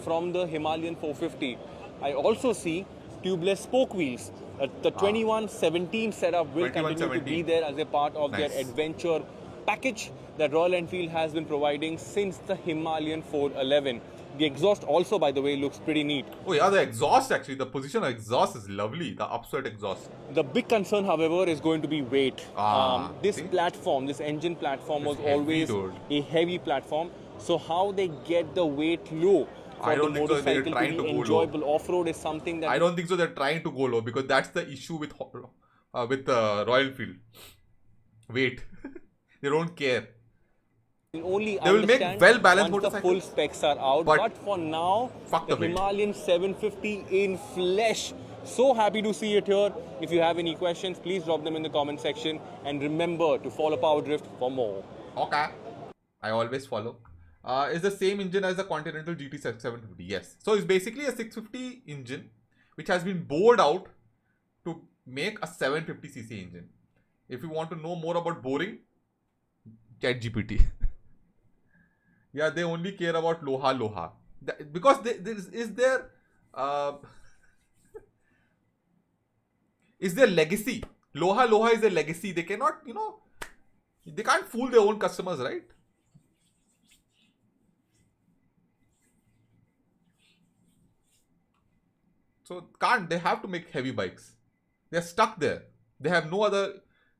from the Himalayan 450. I also see tubeless spoke wheels. The 2117 setup will continue to be there as a part of their adventure package that Royal Enfield has been providing since the Himalayan 411. The exhaust also, by the way, looks pretty neat. Oh yeah, the exhaust actually, the position of exhaust is lovely, the upswept exhaust. The big concern, however, is going to be weight. This engine platform was always a heavy platform. So how they get the weight low for the motorcycle to be enjoyable off-road is something that... I don't think so they're trying to go low, because that's the issue with Royal Enfield. Weight. They don't care. They will make well-balanced motorcycles. The full specs are out, but for now, the Himalayan 750 in flesh So happy to see it here. If you have any questions, please drop them in the comment section. And remember to follow Power Drift for more. Okay. I always follow. Is the same engine as the Continental GT 750. Yes. So it's basically a 650 engine which has been bored out to make a 750cc engine. If you want to know more about boring, ChatGPT. Yeah, they only care about Loha. Because is their is their legacy. Loha is their legacy. They cannot, they can't fool their own customers, right? So they have to make heavy bikes. They're stuck there. They have no other,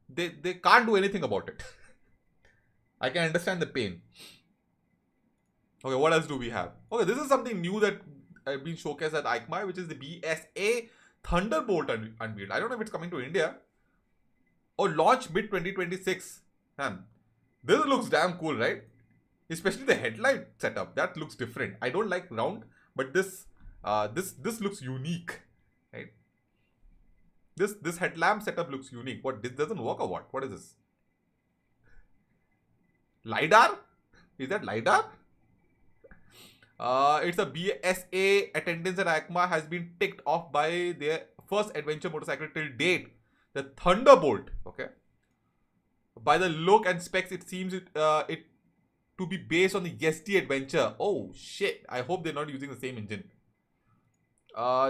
they can't do anything about it. I can understand the pain. Okay, what else do we have? Okay, this is something new that I've been showcased at EICMA, which is the BSA Thunderbolt unveiled. I don't know if it's coming to India or launch mid 2026. Man, this looks damn cool, right? Especially the headlight setup. That looks different. I don't like round, but this looks unique, right? This headlamp setup looks unique. What, this doesn't work or what? What is this? LiDAR? Is that LiDAR? It's a BSA attendance at EICMA has been ticked off by their first adventure motorcycle till date, the Thunderbolt. Okay. By the look and specs, it seems it to be based on the SD Adventure. Oh shit! I hope they're not using the same engine.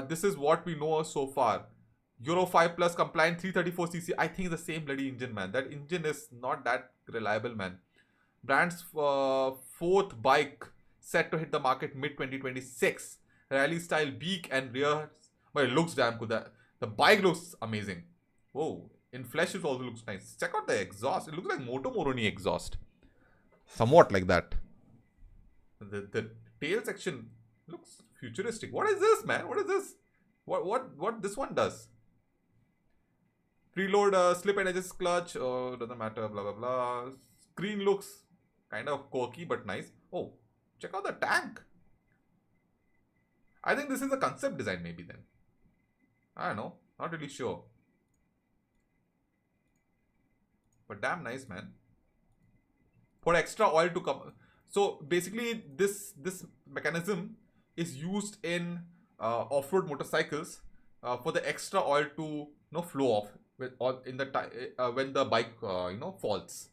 This is what we know so far. Euro 5 Plus compliant 334cc. I think the same bloody engine, man. That engine is not that reliable, man. Brand's fourth bike set to hit the market mid 2026. Rally style beak and rear, but it looks damn good. The bike looks amazing. Whoa, in flesh it also looks nice. Check out the exhaust. It looks like Moto Moroni exhaust, somewhat like that. The tail section looks futuristic. What is this, man? What is this? What this one does? Preload slip and adjust clutch. Doesn't matter. Blah blah blah. Screen looks kind of quirky but nice. Oh, check out the tank. I think this is a concept design maybe then. I don't know. Not really sure. But damn nice, man. For extra oil to come. So basically this mechanism is used in off-road motorcycles for the extra oil to flow off in the when the bike falls.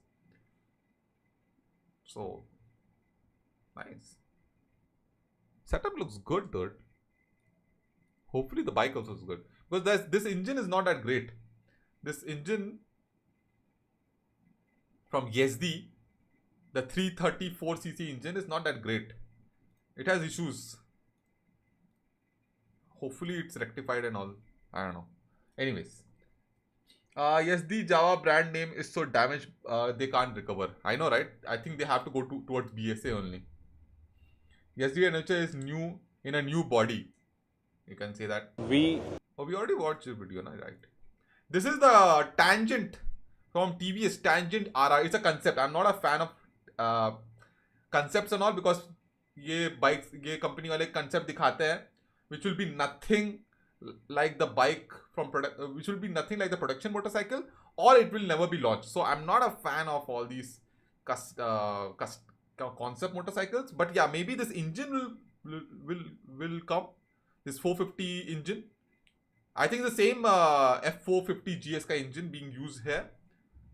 So nice. Setup looks good, dude. Hopefully the bike also is good. Because this engine is not that great. This engine from Yezdi, the 334cc engine is not that great. It has issues. Hopefully it's rectified and all. I don't know. Anyways. Yezdi Java brand name is so damaged they can't recover. I know, right? I think they have to go towards BSA only. Yezdi Adventure is new in a new body. You can say that. We already watched the video, right? This is the Tangent from TVS Tangent RR. It's a concept. I'm not a fan of concepts and all because ये bikes, ये company वाले concept दिखाते हैं, which will be nothing like the bike from which will be nothing like the production motorcycle, or it will never be launched. So I'm not a fan of all these concept motorcycles. But yeah, maybe this engine will come. This 450 engine. I think the same F450 GS ka engine being used here.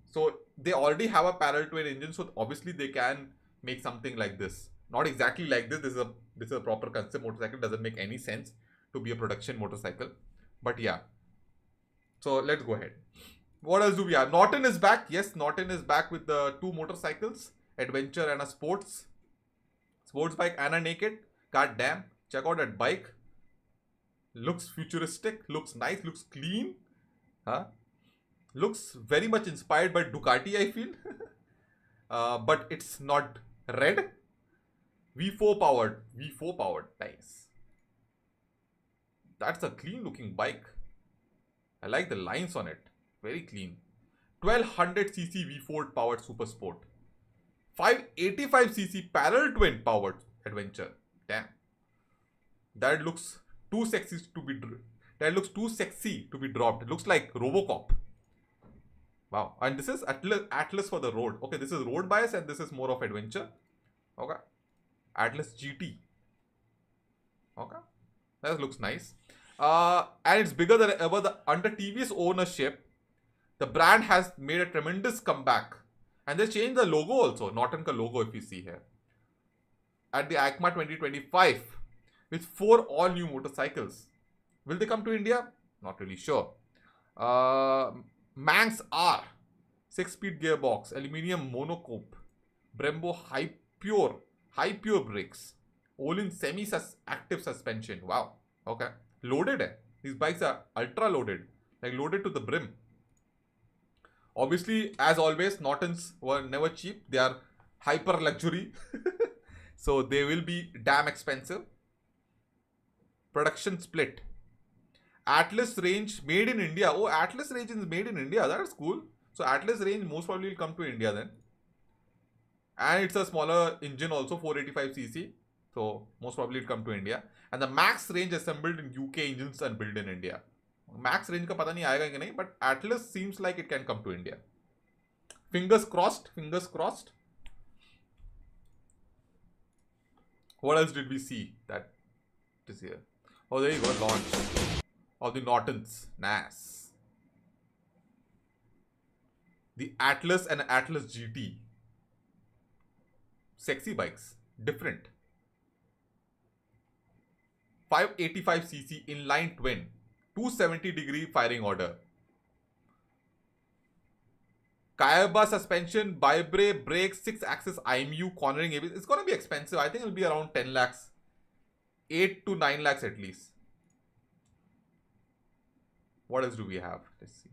So they already have a parallel twin engine, so obviously they can make something like this. Not exactly like this. This is a proper concept motorcycle. Doesn't make any sense to be a production motorcycle. But yeah. So let's go ahead. What else do we have? Norton is back. Yes, Norton is back with the two motorcycles, adventure and a sports bike and a naked. God damn. Check out that bike. Looks futuristic, looks nice, looks clean. Looks very much inspired by Ducati, I feel. But it's not red. V4 powered. Nice. That's a clean looking bike. I like the lines on it. Very clean. 1200cc V4 powered super sport. 585cc parallel twin powered adventure. Damn. That looks too sexy to be That looks too sexy to be dropped. It looks like Robocop. Wow. And this is Atlas for the road. Okay, this is road bias and this is more of adventure. Okay. Atlas GT. Okay. That looks nice. And it's bigger than ever. Under TVS ownership, the brand has made a tremendous comeback. And they changed the logo also. Norton ka logo if you see here. At the EICMA 2025 with 4 all new motorcycles. Will they come to India? Not really sure. Manx R 6-speed gearbox, aluminium monocoque, Brembo high pure brakes, Olin semi-active suspension. Wow. Okay. Loaded hai. These bikes are ultra loaded. Like loaded to the brim. Obviously, as always, Nortons were never cheap. They are hyper luxury. So they will be damn expensive. Production split. Atlas range made in India. Oh, Atlas range is made in India. That is cool. So Atlas range most probably will come to India then. And it's a smaller engine also, 485cc. So most probably it will come to India. And the Max range assembled in UK engines and built in India. Max range ka pata nahi aayega ki nahi, but Atlas seems like it can come to India. Fingers crossed. Fingers crossed. What else did we see that this year? Oh, there you go. Launch of the Nortons. Nice. The Atlas and Atlas GT. Sexy bikes. Different. 585cc inline twin. 270-degree firing order. Kayaba suspension, bi-brake brakes, 6-axis IMU, cornering ABS. It's going to be expensive. I think it'll be around 10 lakhs. 8 to 9 lakhs at least. What else do we have? Let's see.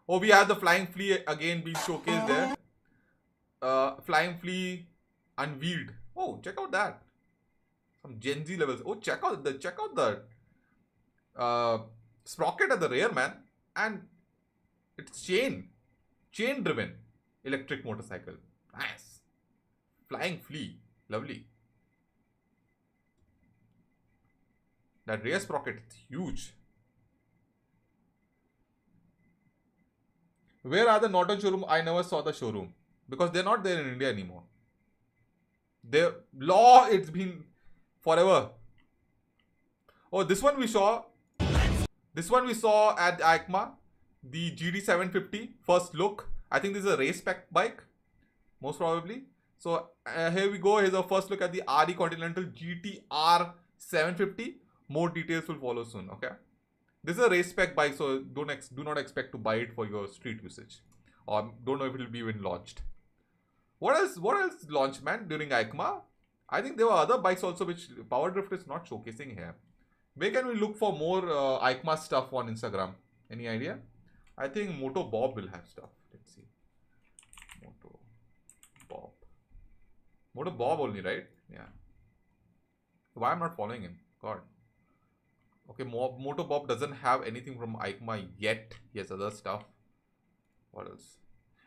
Oh, we have the Flying Flea again being showcased there. Flying Flea unveiled. Oh, check out that. Some Gen Z levels. Oh, check out the sprocket at the rear, man. And it's chain driven electric motorcycle. Nice. Flying Flea. Lovely. That rear sprocket is huge. Where are the Norton showroom? I never saw the showroom because they're not there in India anymore. It's been forever. Oh, this one we saw. This one we saw at EICMA. The GD750 first look. I think this is a race spec bike, most probably. So here we go. Here's our first look at the RE Continental GTR 750. More details will follow soon. Okay. This is a race spec bike, so do not expect to buy it for your street usage, or don't know if it will be even launched. What else launched, man, during EICMA? I think there were other bikes also which Power Drift is not showcasing here. Where can we look for more EICMA stuff on Instagram? Any idea? I think Moto Bob will have stuff. Let's see. Moto Bob only, right? Yeah. Why I'm not following him? God. Okay, Moto Bob doesn't have anything from EICMA yet. He has other stuff. What else?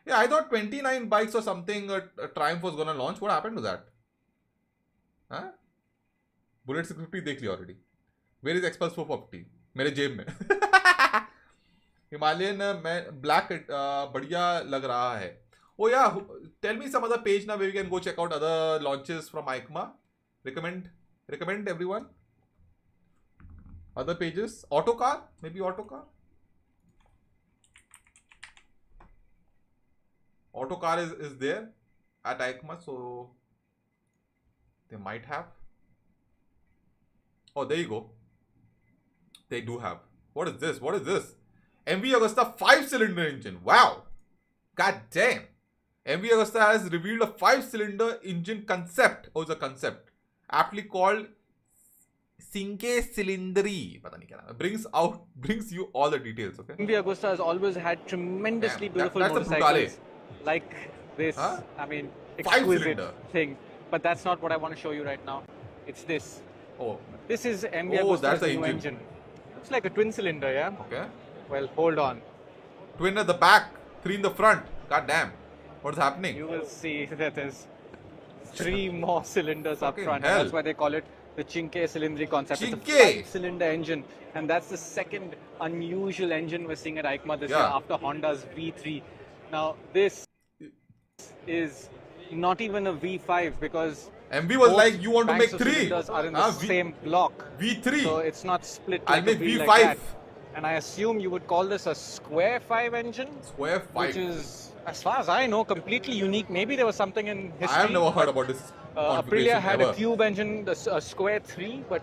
Yeah, I thought 29 bikes or something a Triumph was gonna launch. What happened to that? Huh? Bullet 650 देख लिया already. Where is Xpulse 450? मेरे जेब में. Himalayan black बढ़िया लग रहा है. Oh yeah, tell me some other page now where we can go check out other launches from EICMA. Recommend everyone. Other pages. Autocar? Maybe Autocar? Autocar is there at EICMA, so they might have. Oh, there you go. They do have. What is this? MV Agusta 5-cylinder engine. Wow. God damn. MV Agusta has revealed a 5-cylinder engine concept. Oh, it's a concept. Aptly called Cinque Cylindri. Pata nahi kya naam. Brings you all the details, okay? MV Agusta has always had tremendously beautiful motorcycles. Like this, huh? I mean, exquisite 5-cylinder thing. But that's not what I want to show you right now. It's this. Oh. This is MV Agusta's that's the new engine. It's like a twin cylinder, yeah? Okay. Well, hold on. Twin at the back, 3 in the front. God damn. What's happening? You will see that there's 3 more cylinders up front. Hell. That's why they call it the Chinke cylindric concept. It's a Chinke! 5-cylinder engine, and that's the second unusual engine we're seeing at EICMA this year Yeah. after Honda's V3. Now, this is not even a V5 because MV was both like, you want to banks make of 3? cylinders are in the same block. V3. So it's not split I'll like a make V V5. like that. And I assume you would call this a square 5 engine, Square 5. which is, as far as I know, completely unique. Maybe there was something in history. I have never heard about this. Aprilia had ever. a cube engine, a square 3, but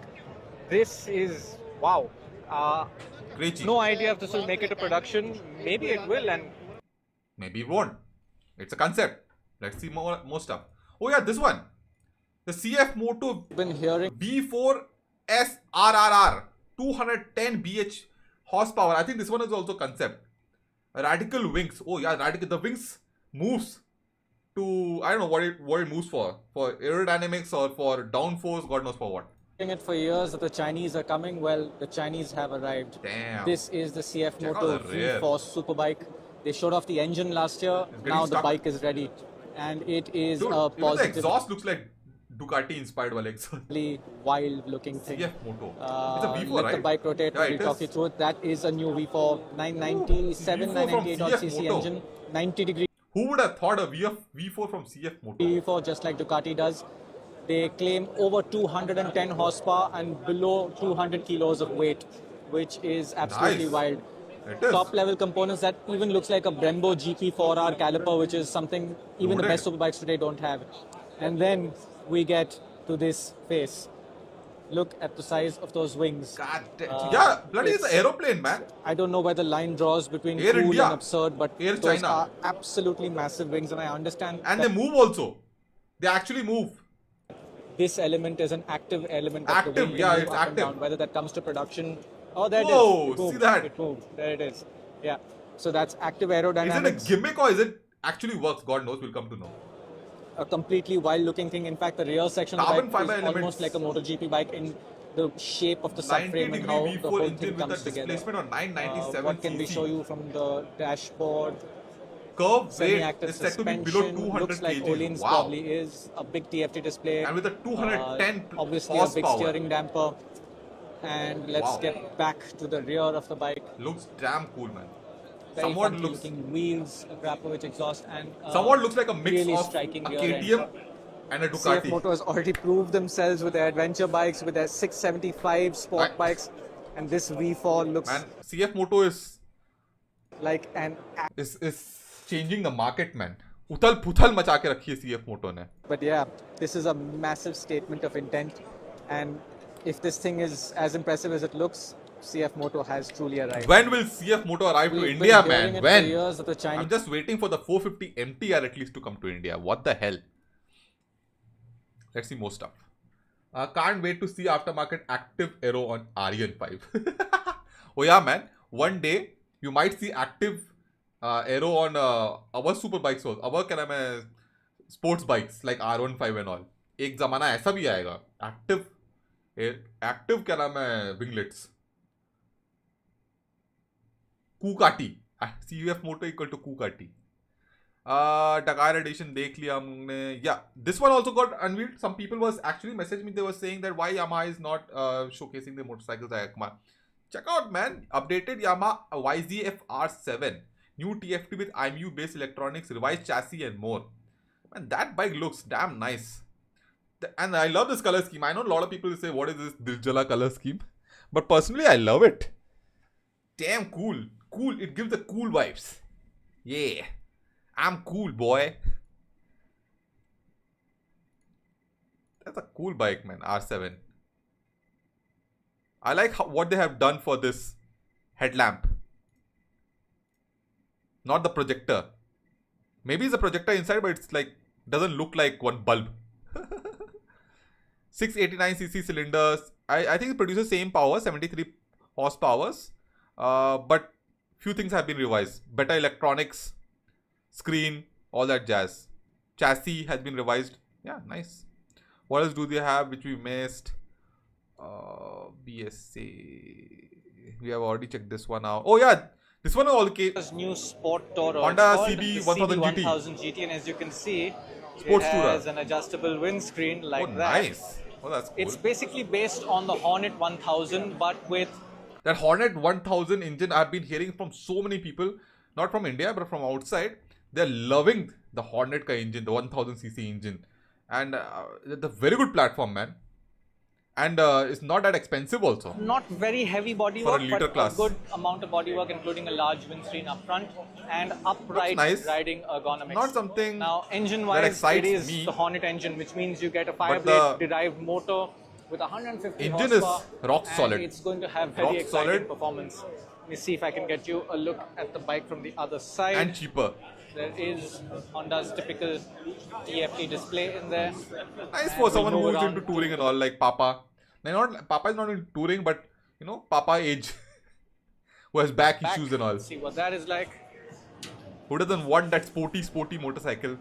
this is, wow. Great. No idea if this will make it to production. Maybe it will, and Maybe it won't. It's a concept. Let's see more stuff. Oh yeah, this one. The CF Moto been hearing B4 SRRR 210 BH horsepower. I think this one is also concept. Radical wings. Oh yeah, radical. The wings moves to, I don't know what it moves for aerodynamics or for downforce. God knows for what. it for years that the Chinese are coming. Well, the Chinese have arrived. Damn. This is the CF Check Moto out the rear. V4 Superbike. They showed off the engine last year. getting Now the stuck. bike is ready, and it is Dude, a even the positively exhaust looks like Ducati inspired wale exhaust. wild-looking thing. CF Moto. It's a V4, Let right? the bike rotate. Yeah, We'll it talk is. you through it. That is a new V4 997, V4 from 998 CF cc Moto. engine, 90-degree Who would have thought a V4 from CF Moto? V4, just like Ducati does. They claim over 210 horsepower and below 200 kilos of weight, which is absolutely Nice. wild. It is. Top level components that even looks like a Brembo GP4R caliper, which is something even the Loaded. best superbikes today don't have. And then we get to this face. Look at the size of those wings. God damn. Yeah, bloody it's an aeroplane, man. I don't know where the line draws between Air cool India. and absurd, but Air those China. are absolutely massive wings, and I understand And that they move also. They actually move. this element is an active element. Active, the wing yeah, can move it's up and active. down, whether that comes to production. Oh, there Whoa, it is. It moved. see that? It moved. There it is. Yeah. So that's active Is aerodynamics. it a gimmick or is it actually works? God knows, we'll come to know. A completely wild-looking thing. In fact, the rear section of Carbon the bike fiber is elements. almost like a MotoGP bike in the shape of the 90 subframe degree and how the V4 whole engine thing with a comes together. displacement of 997 What can we cc. show you from the dashboard? Curve weight Semi-active is said to be suspension. below 200 Looks like kg. Olin's Wow. probably is. A big TFT display. And with a 210 obviously horsepower. a big steering damper. And let's Wow. get back to the rear of the bike. Looks damn cool, man. Very Somewhat funky looks, looking wheels, Krapovich exhaust, and somewhat looks like a mix really of a striking rear KTM end. and a CF Ducati. Moto has already proved themselves with their adventure bikes, with their 675 sport Right. bikes, and this V4 looks Man, CF Moto is like an changing the market, man. उथल पुथल मचा के रखी है CF Moto ने. But yeah, this is a massive statement of intent, and if this thing is as impressive as it looks, CF Moto has truly arrived. When will CF Moto arrive to We've India, been hearing man? it When? for years that the Chinese I'm just waiting for the 450 MTR at least to come to India. What the hell? Let's see more stuff. Can't wait to see aftermarket active aero on Aryan 5. Oh yeah, man. One day you might see active aero on our super bikes also. Our क्या नाम है sports bikes like R15 and all. एक जमाना ऐसा भी आएगा. Active क्या नाम है winglets. Kukati. CF Moto equal to Kukati. Dakar edition देख लिया हम लोग ने. Yeah, this one also got unveiled. Some people was actually messaging me. They were saying that why Yamaha is not showcasing the motorcycles at EICMA. Check out, man. Updated Yamaha YZF R7. New TFT with IMU based electronics, revised chassis and more. Man, that bike looks damn nice. And I love this color scheme. I know a lot of people say, what is this Diljala color scheme? But personally, I love it. Damn cool. Cool. It gives the cool vibes. Yeah. I'm cool, boy. That's a cool bike, man. R7. I like what they have done for this headlamp. Not the projector. Maybe it's a projector inside, but it's like doesn't look like one bulb. 689cc cylinders. I think it produces same power, 73 horsepowers. But few things have been revised. Better electronics, screen, all that jazz. Chassis has been revised. Yeah, nice. What else do they have which we missed? BSA. We have already checked this one out. Oh yeah, this one all came. new Sport Tourer. Honda It's called CB the 1000 GT. 1000 GT, and as you can see, Sports it Tourer. has an adjustable windscreen like Oh, that. nice. Oh, that's cool. It's basically based on the Hornet 1000, but with That Hornet 1000 engine, I've been hearing from so many people, not from India, but from outside. They're loving the Hornet ka engine, the 1000cc engine. And it's a very good platform, man. And it's not that expensive also. not very heavy For a bodywork, liter but class. a good amount of bodywork, including a large windscreen up front and upright nice. riding ergonomics. Not something Now, that engine-wise, excites it is me. the Hornet engine, which means you get a But the Fireblade-derived motor with 150 engine is horsepower. rock and solid. It's going to have very Rock exciting solid. performance. Let me see if I can get you a look at the bike from the other side. And cheaper. There is Honda's typical TFT display in there. Nice And for someone we'll who's move into around. touring and all, like Papa. Papa is not into touring, but you know, Papa age. Who has back issues and all. Let's see what that is like. Who doesn't want that sporty motorcycle?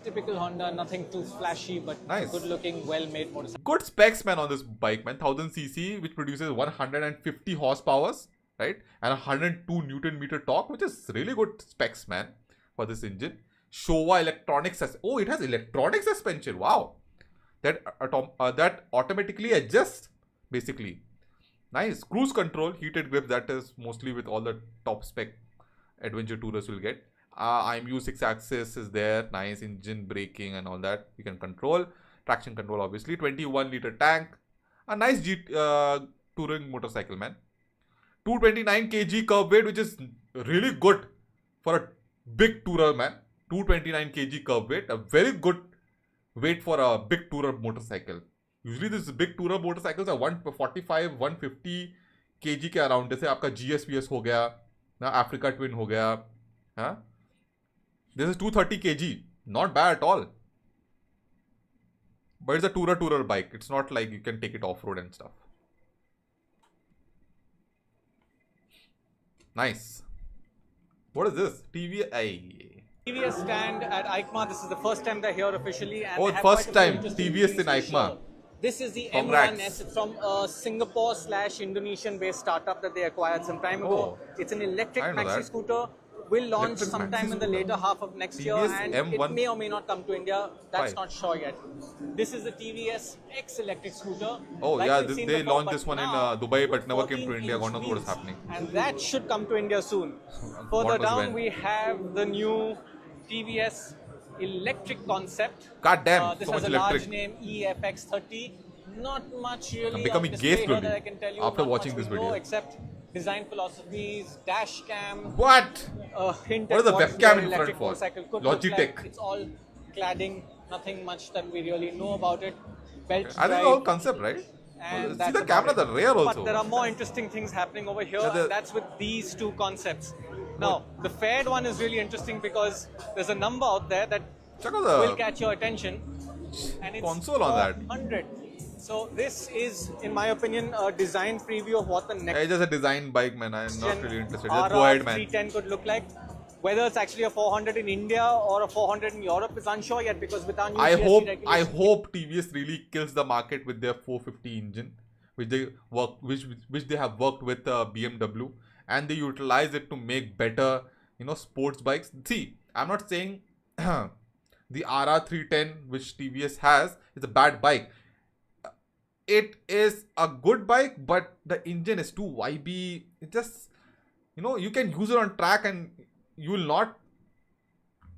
Typical Honda, nothing too flashy, but Nice. good looking, well-made motorcycle. Good specs, man, on this bike, man. 1000cc, which produces 150 horsepower, right? And 102 Newton meter torque, which is really good specs, man, for this engine. Showa electronics. Oh, it has electronic suspension. Wow. That automatically adjusts, basically. Nice. Cruise control, heated grips. That is mostly with all the top spec adventure tourers will get. IMU 6-axis is there. Nice engine braking and all that. You can control. Traction control, obviously. 21-liter tank. A nice touring motorcycle, man. 229 kg curb weight, which is really good for a big tourer, man. 229 kg curb weight. A very good weight for a big tourer motorcycle. Usually these big tourer motorcycles are 145, 150 kg के around. जैसे आपका GSPS हो गया, ना Africa Twin हो गया, हाँ? This is 230 kg. Not bad at all. But it's a tourer bike. It's not like you can take it off-road and stuff. Nice. What is this? TVS stand at EICMA. This is the first time they're here officially. And Oh, they have first quite a few time interesting TVS things in to EICMA. show. This is the Congrats. M1S. It's from a Singapore/Indonesian based startup that they acquired some time ago. Oh. It's an electric I didn't know maxi that. scooter. Will launch Electric sometime maxi in the scooter. later half of next year, TVS and M1. it may or may not come to India. That's Why? not sure yet. This is the TVS X electric scooter. Oh, Like yeah, we've seen they before, launched but this one in now, Dubai, but never came to 14 India. God knows what is wheels. happening. And that should come to India soon. What Further was down, when? we have the new TVS electric concept. God damn, This so has much a large electric. name, EFX30. Not much really I'm becoming on gay display here slowly that I can tell you. after Not watching much this we know video. except design philosophies, dash cam, What? hint What at is the what webcam their in front electric for? motorcycle could look Logitech. like. It's all cladding, nothing much that we really know about it. Belt I think the drive, whole concept, right? and See that's the about camera, it. the rear also. But there are more interesting things happening over here, Yeah, and that's with these two concepts. Now, the fared one is really interesting because there's a number out there that Check out will the catch your attention, and it's console on that. 400. So this is, in my opinion, a design preview of what the next it's just a design bike, man. I'm not gen really interested. Just go ahead, man. 310 could look like. Whether it's actually a 400 in India or a 400 in Europe is unsure yet because with our new I GST hope TVS really kills the market with their 450 engine, which they have worked with BMW, and they utilize it to make better, sports bikes. See, I'm not saying the RR310 which TVS has is a bad bike. It is a good bike, but the engine is too vibey. It just, you can use it on track and you will not,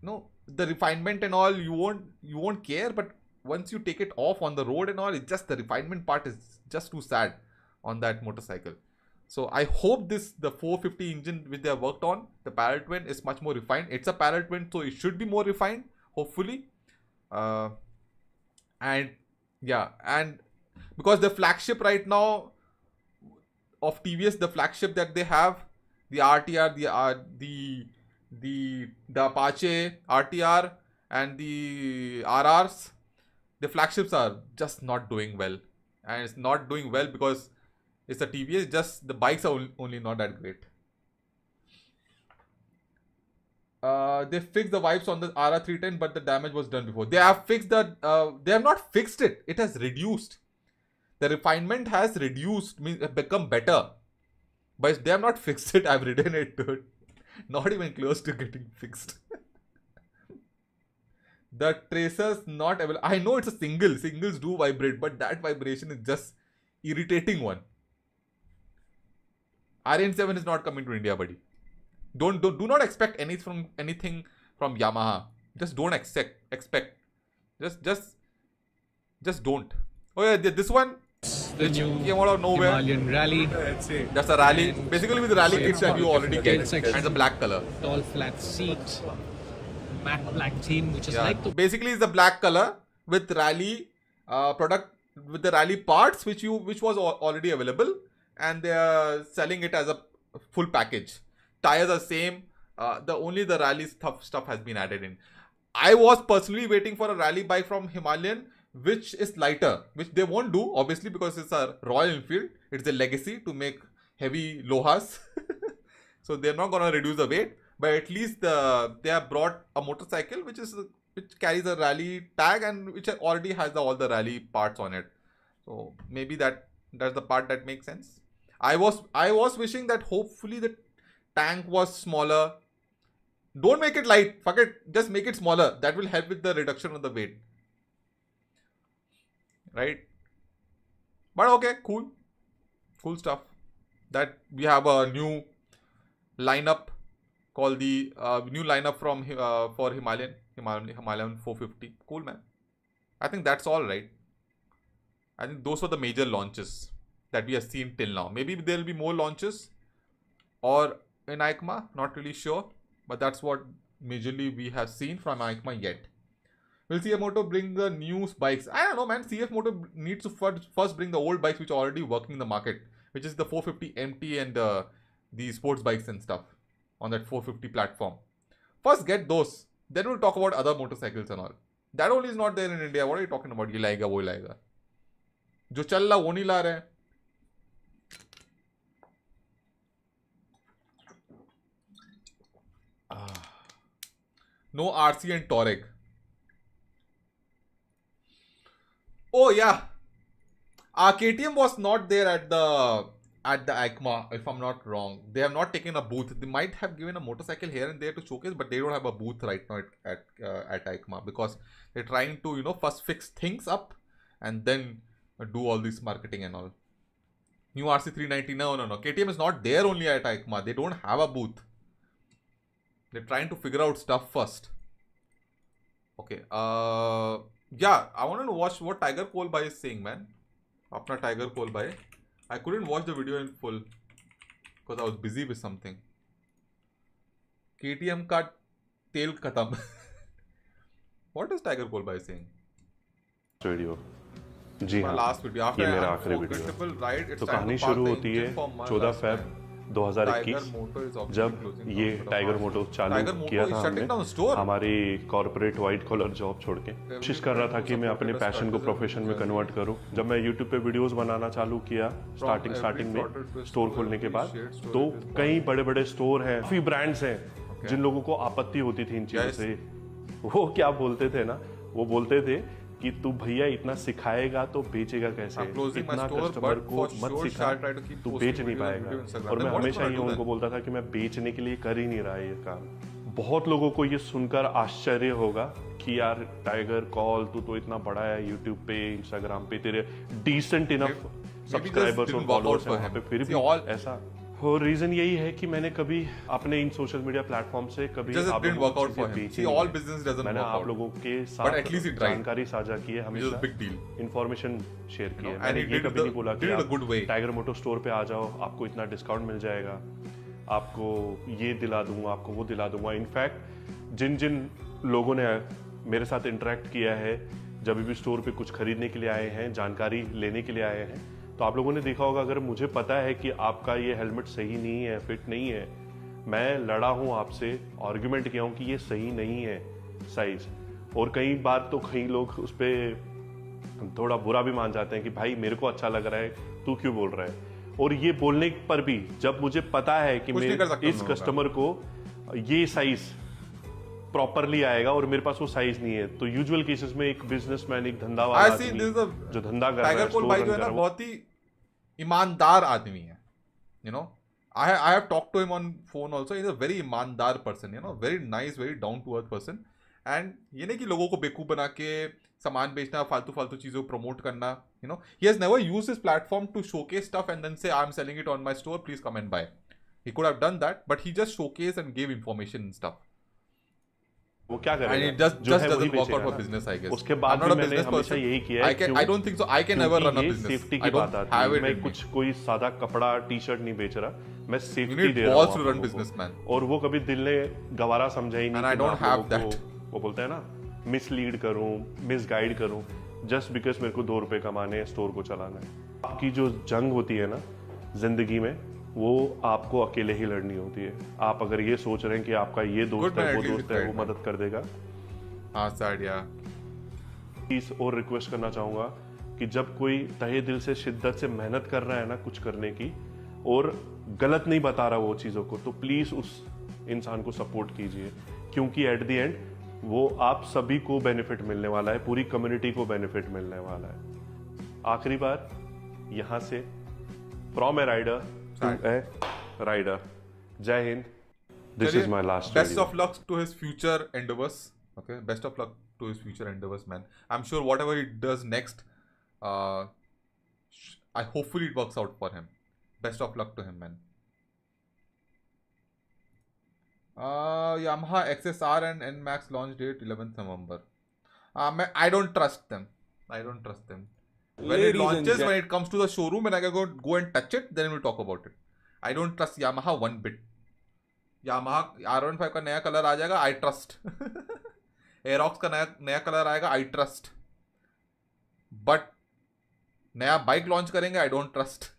the refinement and all, you won't care. But once you take it off on the road and all, it's just the refinement part is just too sad on that motorcycle. So I hope the 450 engine which they have worked on, the parallel twin, is much more refined. It's a parallel twin, so it should be more refined, hopefully. And because the flagship right now of TVS, the flagship that they have, the RTR, the Apache RTR and the RRs, the flagships are just not doing well. And it's not doing well because it's a TVS, just the bikes are only not that great. They fixed the wipes on the RR310, but the damage was done before. They have fixed they have not fixed it. It has reduced. The refinement has reduced, means become better. But they have not fixed it. I've ridden it, dude. Not even close to getting fixed. The tracers not available. I know it's a single. Singles do vibrate, but that vibration is just irritating one. RN7 is not coming to India, buddy. Do not expect anything from Yamaha. Just don't expect. Just don't. Oh yeah, this one. The new came out of nowhere. Himalayan Rally. That's a rally. Basically with the rally kits that you already get, and the black color. Tall flat seat, matte black theme, which is like the basically it's the black color with rally product with the rally parts which was already available, and they are selling it as a full package. Tires are same. The rally stuff has been added in. I was personally waiting for a rally bike from Himalayan which is lighter, which they won't do obviously because it's a Royal Enfield. It's a legacy to make heavy lohas. So they're not gonna reduce the weight, but at least they have brought a motorcycle which carries a rally tag and which already has all the rally parts on it. So maybe that's the part that makes sense. I was wishing that hopefully the tank was smaller. Don't make it light. Fuck it. Just make it smaller. That will help with the reduction of the weight. Right? But okay, cool. Cool stuff. That we have a new lineup called the new lineup from for Himalayan 450. Cool, man. I think that's all right. I think those were the major launches that we have seen till now. Maybe there will be more launches or in EICMA, not really sure. But that's what majorly we have seen from EICMA yet. Will CF Moto bring the new bikes? I don't know, man. CF Moto needs to first bring the old bikes which are already working in the market, which is the 450 MT and the sports bikes and stuff on that 450 platform. First get those. Then we'll talk about other motorcycles and all. That only is not there in India. What are you talking about? Ye laega, wo laega. Jo chal raha, wo nahi la rahe. No RC and Touareg. Oh yeah, KTM was not there at the EICMA, if I'm not wrong. They have not taken a booth. They might have given a motorcycle here and there to showcase, but they don't have a booth right now at EICMA because they're trying to first fix things up and then do all this marketing and all. New RC390, no. KTM is not there only at EICMA. They don't have a booth. They're trying to figure out stuff first. Okay. Yeah, I want to watch what Tiger Kolbai is saying, man. Apna Tiger Kolbai. I couldn't watch the video in full because I was busy with something. KTM ka tel khatam. What is Tiger Kolbai saying? Video जी हाँ, last video ये मेरा आखिरी video. तो कहानी शुरू होती है 14 फेब 2021 जब ये टाइगर मोटो चालू किया था हमने हमारी कॉर्पोरेट वाइट कॉलर जॉब छोड़ के। कोशिश कर रहा था कि मैं अपने पैशन को प्रोफेशन में कन्वर्ट करूं। जब मैं यूट्यूब पे वीडियोस बनाना चालू किया स्टार्टिंग में स्टोर खोलने के बाद, तो कई बड़े बड़े स्टोर हैं, काफी ब्रांड्स हैं जिन लोगों को आपत्ति होती थी इन चीजों से। वो क्या बोलते थे ना, वो बोलते थे कि तू भैया इतना सिखाएगा तो बेचेगा कैसे, इतना कस्टमर को मत सिखा, तू बेच नहीं पाएगा। और मैं हमेशा ये उनको बोलता था कि मैं बेचने के लिए कर ही नहीं रहा ये काम। बहुत लोगों को ये सुनकर आश्चर्य होगा कि यार टाइगर कॉल, तू तो इतना बड़ा है यूट्यूब पे, इंस्टाग्राम पे तेरे डिसेंट इनफ सब्सक्राइबर्स और फॉलोअर्स हैं वहाँ पे, फिर भी ऐसा। और रीजन यही है कि मैंने कभी अपने इन सोशल मीडिया प्लेटफॉर्म से कभी मैंने आप लोगों के साथ जानकारी साझा की है, हमेशा इन्फॉर्मेशन शेयर की है। मैंने ये कभी नहीं बोला कि टाइगर मोटो स्टोर पे आ जाओ, आपको इतना डिस्काउंट मिल जाएगा, आपको ये दिला दूंगा, आपको वो दिला दूंगा। इनफैक्ट जिन लोगों ने मेरे साथ इंटरेक्ट किया है, जब भी स्टोर पे कुछ खरीदने के लिए आए हैं, जानकारी लेने के लिए आए हैं, तो आप लोगों ने देखा होगा, अगर मुझे पता है कि आपका ये हेलमेट सही नहीं है, फिट नहीं है, मैं लड़ा हूँ आपसे, आर्ग्यूमेंट किया हूँ कि ये सही नहीं है साइज। और कई बार तो कई लोग उस पर थोड़ा बुरा भी मान जाते हैं कि भाई मेरे को अच्छा लग रहा है, तू क्यों बोल रहा है। और ये बोलने पर भी जब मुझे पता है कि मैं इस कस्टमर को ये साइज प्रॉपरली आएगा और मेरे पास वो साइज नहीं है, तो यूजुअल केसेस में एक बिजनेसमैन, एक धंधा वाला आदमी जो धंधा कर रहा है, टाइगर भाई जो है ना बहुत ही ईमानदार आदमी है। I have talked to him on phone also. He's a very ईमानदार person, very nice, very down to earth person, and ये नहीं कि लोगों को बेवकूफ बना के सामान बेचना, फालतू फालतू चीजों को प्रमोट करना, you know. He has never used his platform to showcase stuff and then say I am selling it on my store, please come and buy. He could have done that, but he just showcased and gave information and stuff. वो क्या करेगा? And it just doesn't work out for business, I guess. उसके बाद भी मैंने हमेशा यही किया है. I don't think so. I can never run a business. Safety की बात आती है. मैं कुछ कोई सादा कपड़ा टी-शर्ट नहीं बेच रहा. मैं सेफ्टी दे रहा हूँ. balls to run business, man. और वो कभी दिल ने गवारा समझा ही नहीं. And I don't have that. वो बोलते हैं ना, मिसलीड करूँ, मिसगाइड करूँ, जस्ट बिकॉज मेरे को 2 रुपए कमाने हैं, स्टोर को चलाना है. आपकी जो जंग होती है ना जिंदगी में, वो आपको अकेले ही लड़नी होती है. आप अगर ये सोच रहे हैं कि आपका ये दोस्त है, वो दोस्त है, वो मदद कर देगा. हाँ सर, या प्लीज और रिक्वेस्ट करना चाहूँगा कि जब कोई तहे दिल से शिद्दत से मेहनत कर रहा है ना कुछ करने की, और गलत नहीं बता रहा वो चीज़ों को, तो प्लीज़ उस इंसान को सपोर्ट कीजिए, क्योंकि एट द एंड वो आप सभी को बेनिफिट मिलने वाला है, पूरी कम्युनिटी को बेनिफिट मिलने वाला है. आखिरी बार यहाँ से from a rider to a rider. Jai Hind. This is my last best video. of luck to his future endeavors. Okay, best of luck to his future endeavors, man. I'm sure whatever he does next, I hopefully it works out for him. Best of luck to him, man. Yamaha XSR and NMAX launch date 11th November. I don't trust them. When it launches, when it comes to the showroom and I can go and touch it, then we'll talk about it. I don't trust Yamaha one bit. Yamaha R15 का नया colour आ जाएगा, I trust. Aerox का नया colour आएगा, I trust. But नया bike launch करेंगे, I don't trust.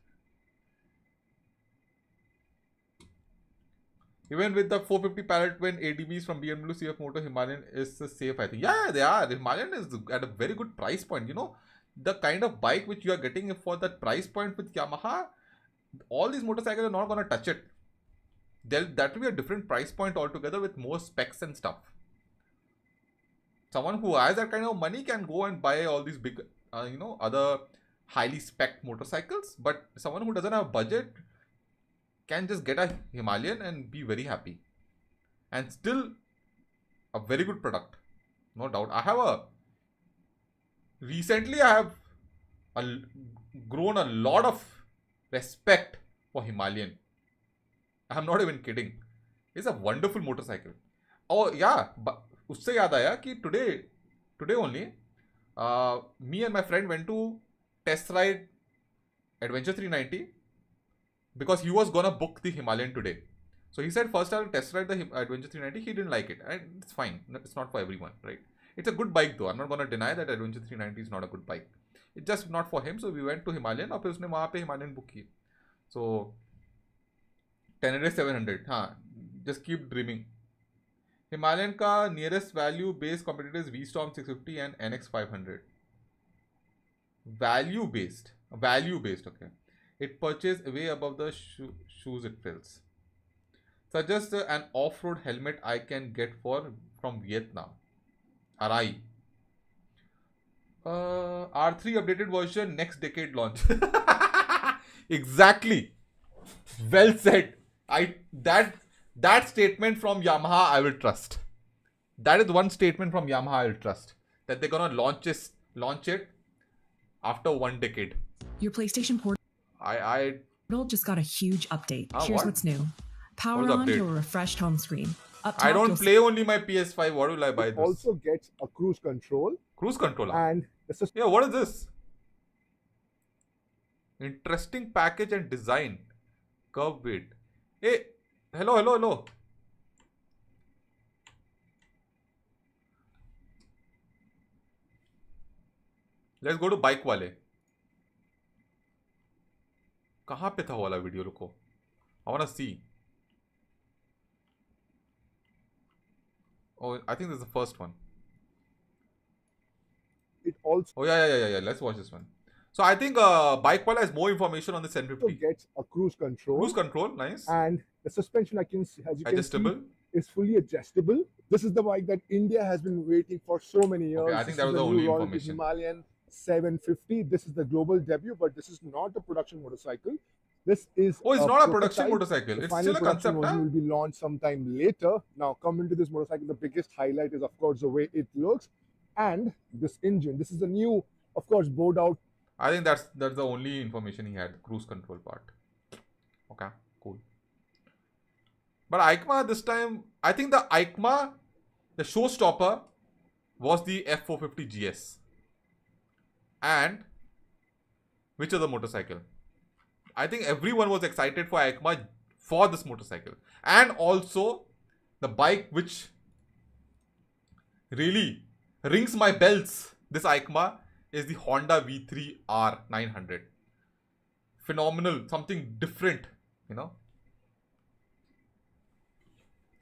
Even with the 450 pallet twin ADVs from BMW CF Moto, Himalayan is safe, I think. Yeah, they are. Himalayan is at a very good price point, you know. The kind of bike which you are getting for that price point with Yamaha, all these motorcycles are not going to touch it. That will be a different price point altogether with more specs and stuff. Someone who has that kind of money can go and buy all these big, other highly spec motorcycles. But someone who doesn't have a budget can just get a Himalayan and be very happy. And still a very good product. No doubt. Recently, I have grown a lot of respect for Himalayan. I'm not even kidding. It's a wonderful motorcycle. Oh yeah, but उससे याद आया कि today only, me and my friend went to test ride Adventure 390 because he was gonna book the Himalayan today. So he said first I'll test ride the Adventure 390. He didn't like it, and it's fine. It's not for everyone, right? It's a good bike though. I'm not going to deny that Adventure 390 is not a good bike. It's just not for him. So we went to Himalayan और फिर उसने वहाँ पे Himalayan book की. So Tenere 700. हाँ, just keep dreaming. Himalayan का nearest value based competitor is V-Storm 650 and NX 500. Value based. Okay. It purchased way above the shoes it fills. Suggest an off-road helmet I can get from Vietnam. Arai. R3 updated version next decade launch. Exactly. Well said. That statement from Yamaha I will trust. That is one statement from Yamaha I will trust. That they're gonna launch it after 1 decade. Your PlayStation Portal just got a huge update. Here's what's new. Power on to a refreshed home screen. I don't play only my PS5. What will I buy this? Also gets a cruise control. Cruise controller. And yeah, what is this? Interesting package and design. Curve weight. Hey, hello. Let's go to bike वाले. कहाँ पे था वाला video? रुको. I wanna see. Oh, I think this is the first one. It also. Oh yeah. Let's watch this one. So I think Bikewala has more information on the 750. Gets a cruise control. Cruise control, nice. And the suspension, as you adjustable. can see, is fully adjustable. This is the bike that India has been waiting for so many years. Okay, I think that was the only information. Himalayan 750. This is the global debut, but this is not a production motorcycle. This is Oh, it's not a production prototype. motorcycle. The It's final still a production concept, version huh? will be launched sometime later. Now, coming to this motorcycle, the biggest highlight is, of course, the way it looks and this engine. This is a new, of course, bowed out. I think that's the only information he had, the cruise control part. Okay, cool. But EICMA this time, I think the EICMA, the showstopper was the F450 GS. And which other motorcycle? I think everyone was excited for EICMA for this motorcycle. And also the bike which really rings my bells, this EICMA, is the Honda V3 R900. Phenomenal, something different, you know.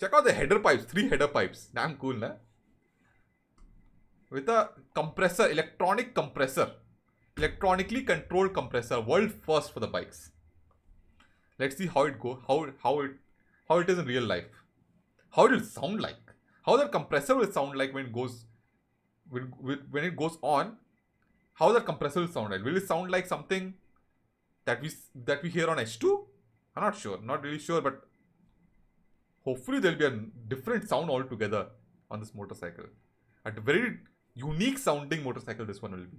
Check out the header pipes, 3 header pipes. Damn cool, nah? With a compressor, electronic compressor. Electronically controlled compressor. World first for the bikes. Let's see how it goes, how it is in real life. How it will sound like. How that compressor will sound like when it goes when it goes on. How that compressor will sound like. Will it sound like something that we hear on H2? I'm not sure. Not really sure, but hopefully there'll be a different sound altogether on this motorcycle. A very unique sounding motorcycle this one will be.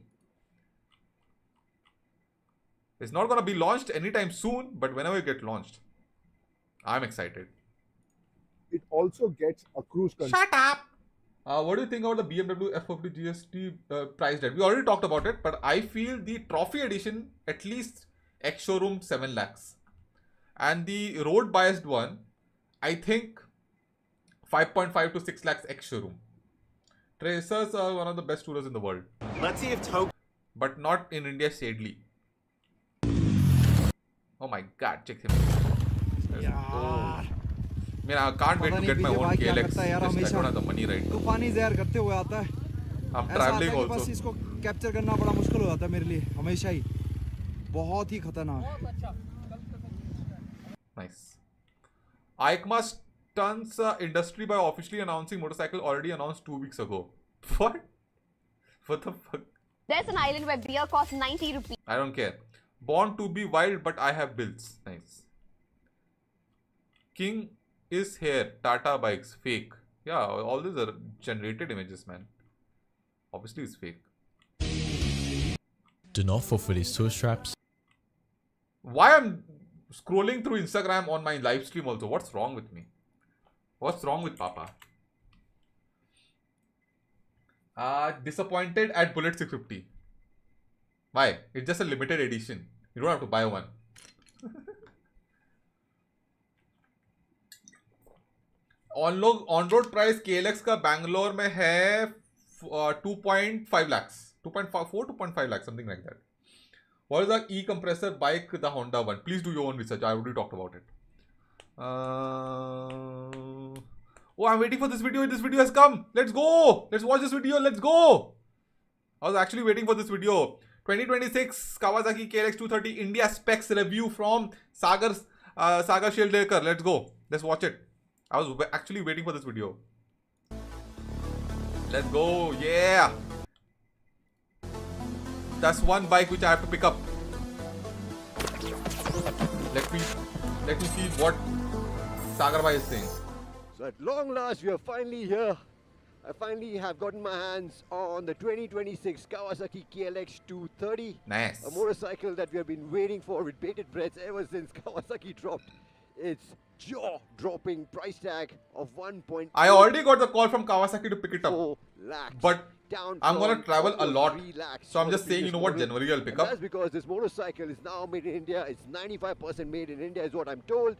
It's not going to be launched anytime soon, but whenever it gets launched, I'm excited. It also gets a cruise control. Shut up! What do you think about the BMW F50 GST price tag? We already talked about it, but I feel the trophy edition, at least ex-showroom 7 lakhs. And the road biased one, I think 5.5 to 6 lakhs ex-showroom. Tracers are one of the best tourers in the world. Let's see if Tokyo... But not in India, sadly. Oh my god, check him. Oh. Man, I can't wait to get my own KLX. Just I don't have the money right now. तूफानी ज़हर करते हुए आता है I'm ऐसा traveling आता है कि बस also. इसको कैप्चर करना बड़ा मुश्किल हो जाता है मेरे लिए हमेशा ही बहुत ही खतरनाक Nice. EICMA stunts industry by officially announcing motorcycle already announced 2 weeks ago. What? What the fuck? There's an island where beer costs 90 rupees. I don't care. Born to be wild, but I have bills. Nice. King is here. Tata bikes. Fake. Yeah, all these are generated images, man. Obviously, it's fake. Do not fall for these tool straps. Why I'm scrolling through Instagram on my live stream also? What's wrong with me? What's wrong with Papa? Disappointed at Bullet 650. Why? It's just a limited edition. You don't have to buy one. On-road price KLX का Bangalore में है 2.5 lakhs. 2.5 lakhs, something like that. What is the e-compressor bike, the Honda one? Please do your own research. I already talked about it. Oh, I'm waiting for this video. This video has come. Let's go. Let's watch this video. Let's go. I was actually waiting for this video. 2026 Kawasaki KLX 230 India specs review from Sagar Sheldekar. Let's go. Let's watch it. I was actually waiting for this video. Let's go. Yeah. That's one bike which I have to pick up. Let me see what Sagar Bhai is saying. So at long last, we are finally here. I finally have gotten my hands on the 2026 Kawasaki KLX 230. Nice. A motorcycle that we have been waiting for with bated breath ever since Kawasaki dropped its jaw-dropping price tag of 1.2. I already got the call from Kawasaki to pick it up. Lakhs, but down I'm going to travel a lot. lakhs So I'm for just the saying, you know what, previous January I'll pick model. up. That's because this motorcycle is now made in India. It's 95% made in India is what I'm told.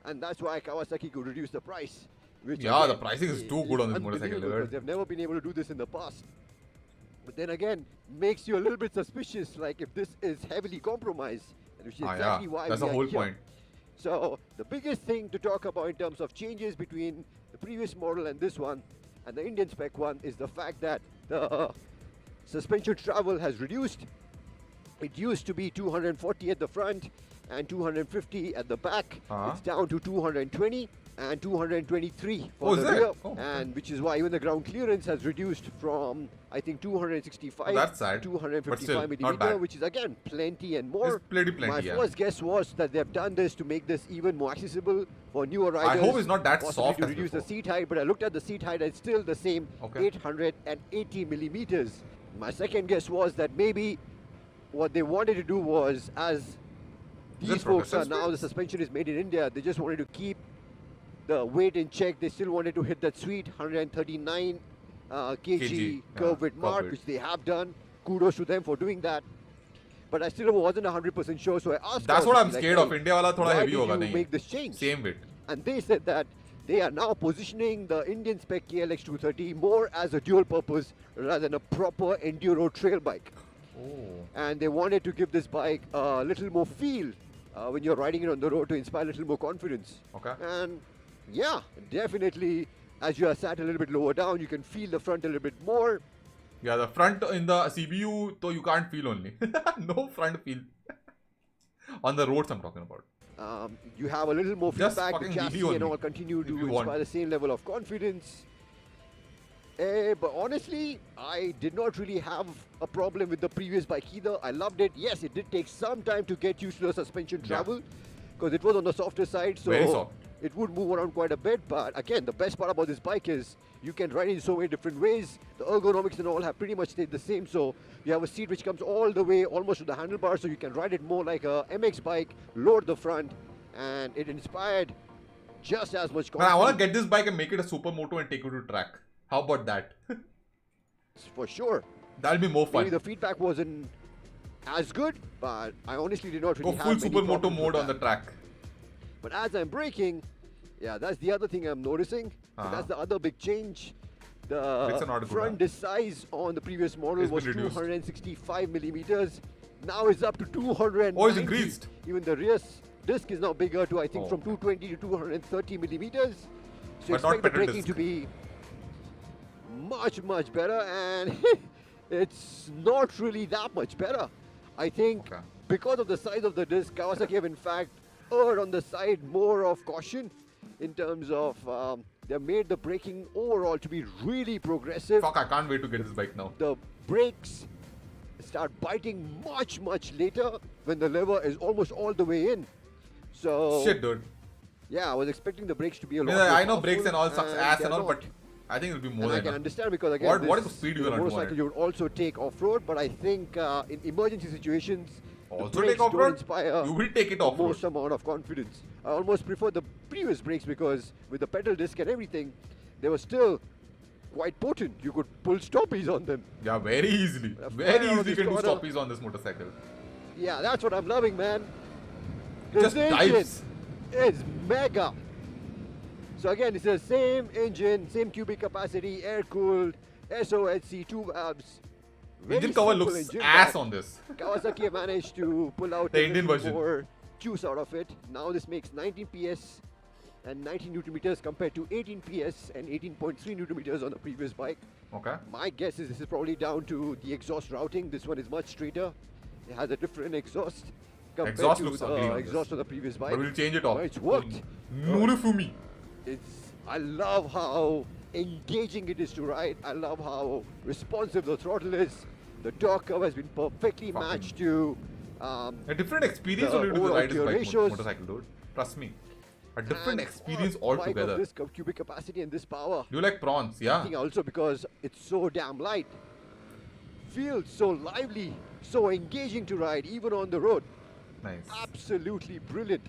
And that's why Kawasaki could reduce the price. Which Yeah, again, the pricing is too good on this motorcycle. unbelievable because they've never been able to do this in the past. But then again, makes you a little bit suspicious, like if this is heavily compromised, which is exactly why that's we the are whole here. point. So the biggest thing to talk about in terms of changes between the previous model and this one, and the Indian spec one, is the fact that the suspension travel has reduced. It used to be 240 at the front and 250 at the back. It's down to 220. and 223 for Oh, the is it? rear, Oh, and which is why even the ground clearance has reduced from I think 265 that's sad, to but 255 still, not millimeter, bad. which is again plenty and more. It's plenty, My yeah. first guess was that they have done this to make this even more accessible for newer riders. I hope it's not that possibly soft to as reduce the before. seat height, but I looked at the seat height and it's still the same, Okay. 880 millimeters. My second guess was that maybe what they wanted to do was, as Is these it folks are progressive now, the speeds? suspension is made in India, they just wanted to keep the weight in check. They still wanted to hit that sweet 139 kg curve width mark, width. which they have done. Kudos to them for doing that. But I still wasn't 100% sure, so I asked. That's what I'm Kawasaki, scared like, of. India wala thoda why heavy did hoga you nahi. make this change? Same weight. And they said that they are now positioning the Indian spec KLX 230 more as a dual purpose rather than a proper enduro trail bike. Oh. And they wanted to give this bike a little more feel when you're riding it on the road to inspire a little more confidence. Okay. And yeah, definitely as you are sat a little bit lower down, you can feel the front a little bit more. Yeah, the front in the CBU, so you can't feel only. No front feel. On the roads I'm talking about. You have a little more Just feedback, the fucking chassis DB and only, all continue if to you want. inspire the same level of confidence. But honestly, I did not really have a problem with the previous bike either. I loved it. Yes, it did take some time to get used to the suspension travel because it was on the softer side, so Very soft. it would move around quite a bit. But again, the best part about this bike is you can ride it in so many different ways. The ergonomics and all have pretty much stayed the same. So you have a seat which comes all the way almost to the handlebar, so you can ride it more like a MX bike, lower the front, and it inspired just as much Man, I want to confidence. get this bike and make it a supermoto and take it to track. How about that? For sure. That'll be more fun. Maybe the feedback wasn't as good, but I honestly did not really Go have full many supermoto problems with mode on the that. track. But as I'm braking, yeah, that's the other thing I'm noticing. So that's the other big change. Brakes are The not good, front disc size on the previous model It's been was reduced. 265 millimeters. Now it's up to 290. Oh, it's increased. Even the rear disc is now bigger to I think Oh. from 220 to 230 millimeters. So But not expect the pedal braking disc. to be much better, and it's not really that much better. I think Okay. because of the size of the disc, Kawasaki have in fact erred on the side more of caution in terms of they've made the braking overall to be really progressive. Fuck, I can't wait to get this bike now. The brakes start biting much later when the lever is almost all the way in. So Shit, dude. yeah, I was expecting the brakes to be a lot Yeah, more I know brakes and all sucks powerful, ass they're and all, not. but I think it'll be more And I than can enough. understand because again, What is this the speed you is a gonna do on motorcycle it? you would also take off-road, but I think in emergency situations, Also the brakes take off-road? don't inspire You will take it the off-road. most amount of confidence. I almost prefer the previous brakes because with the pedal disc and everything, they were still quite potent. You could pull stoppies on them. Yeah, very easily. But Very fire on easily you this can do corner. stoppies on this motorcycle. Yeah, that's what I'm loving, man. It just This engine dives. is mega. So again, it's the same engine, same cubic capacity, air-cooled, SOHC, 2 valves. Very Engine cover simple looks engine, ass but on this. Kawasaki have managed to pull out The a Indian little version. more juice out of it. Now this makes 19 PS and 19 Newton meters compared to 18 PS and 18.3 Newton meters on the previous bike. Okay. My guess is this is probably down to the exhaust routing. This one is much straighter. It has a different exhaust compared Exhaust to looks the ugly on exhaust this. of the previous bike. But we'll change it off. But it's worked. Nurufumi. I love how engaging it is to ride. I love how responsive the throttle is. The torque curve has been perfectly Fucking matched to A different experience the only to overall ride this gear bike ratios. motorcycle, dude. Trust me. A different and experience for a bike of altogether. this cubic capacity and this power. You like prawns, I yeah? think also because it's so damn light. Feels so lively, so engaging to ride even on the road. Nice. Absolutely brilliant.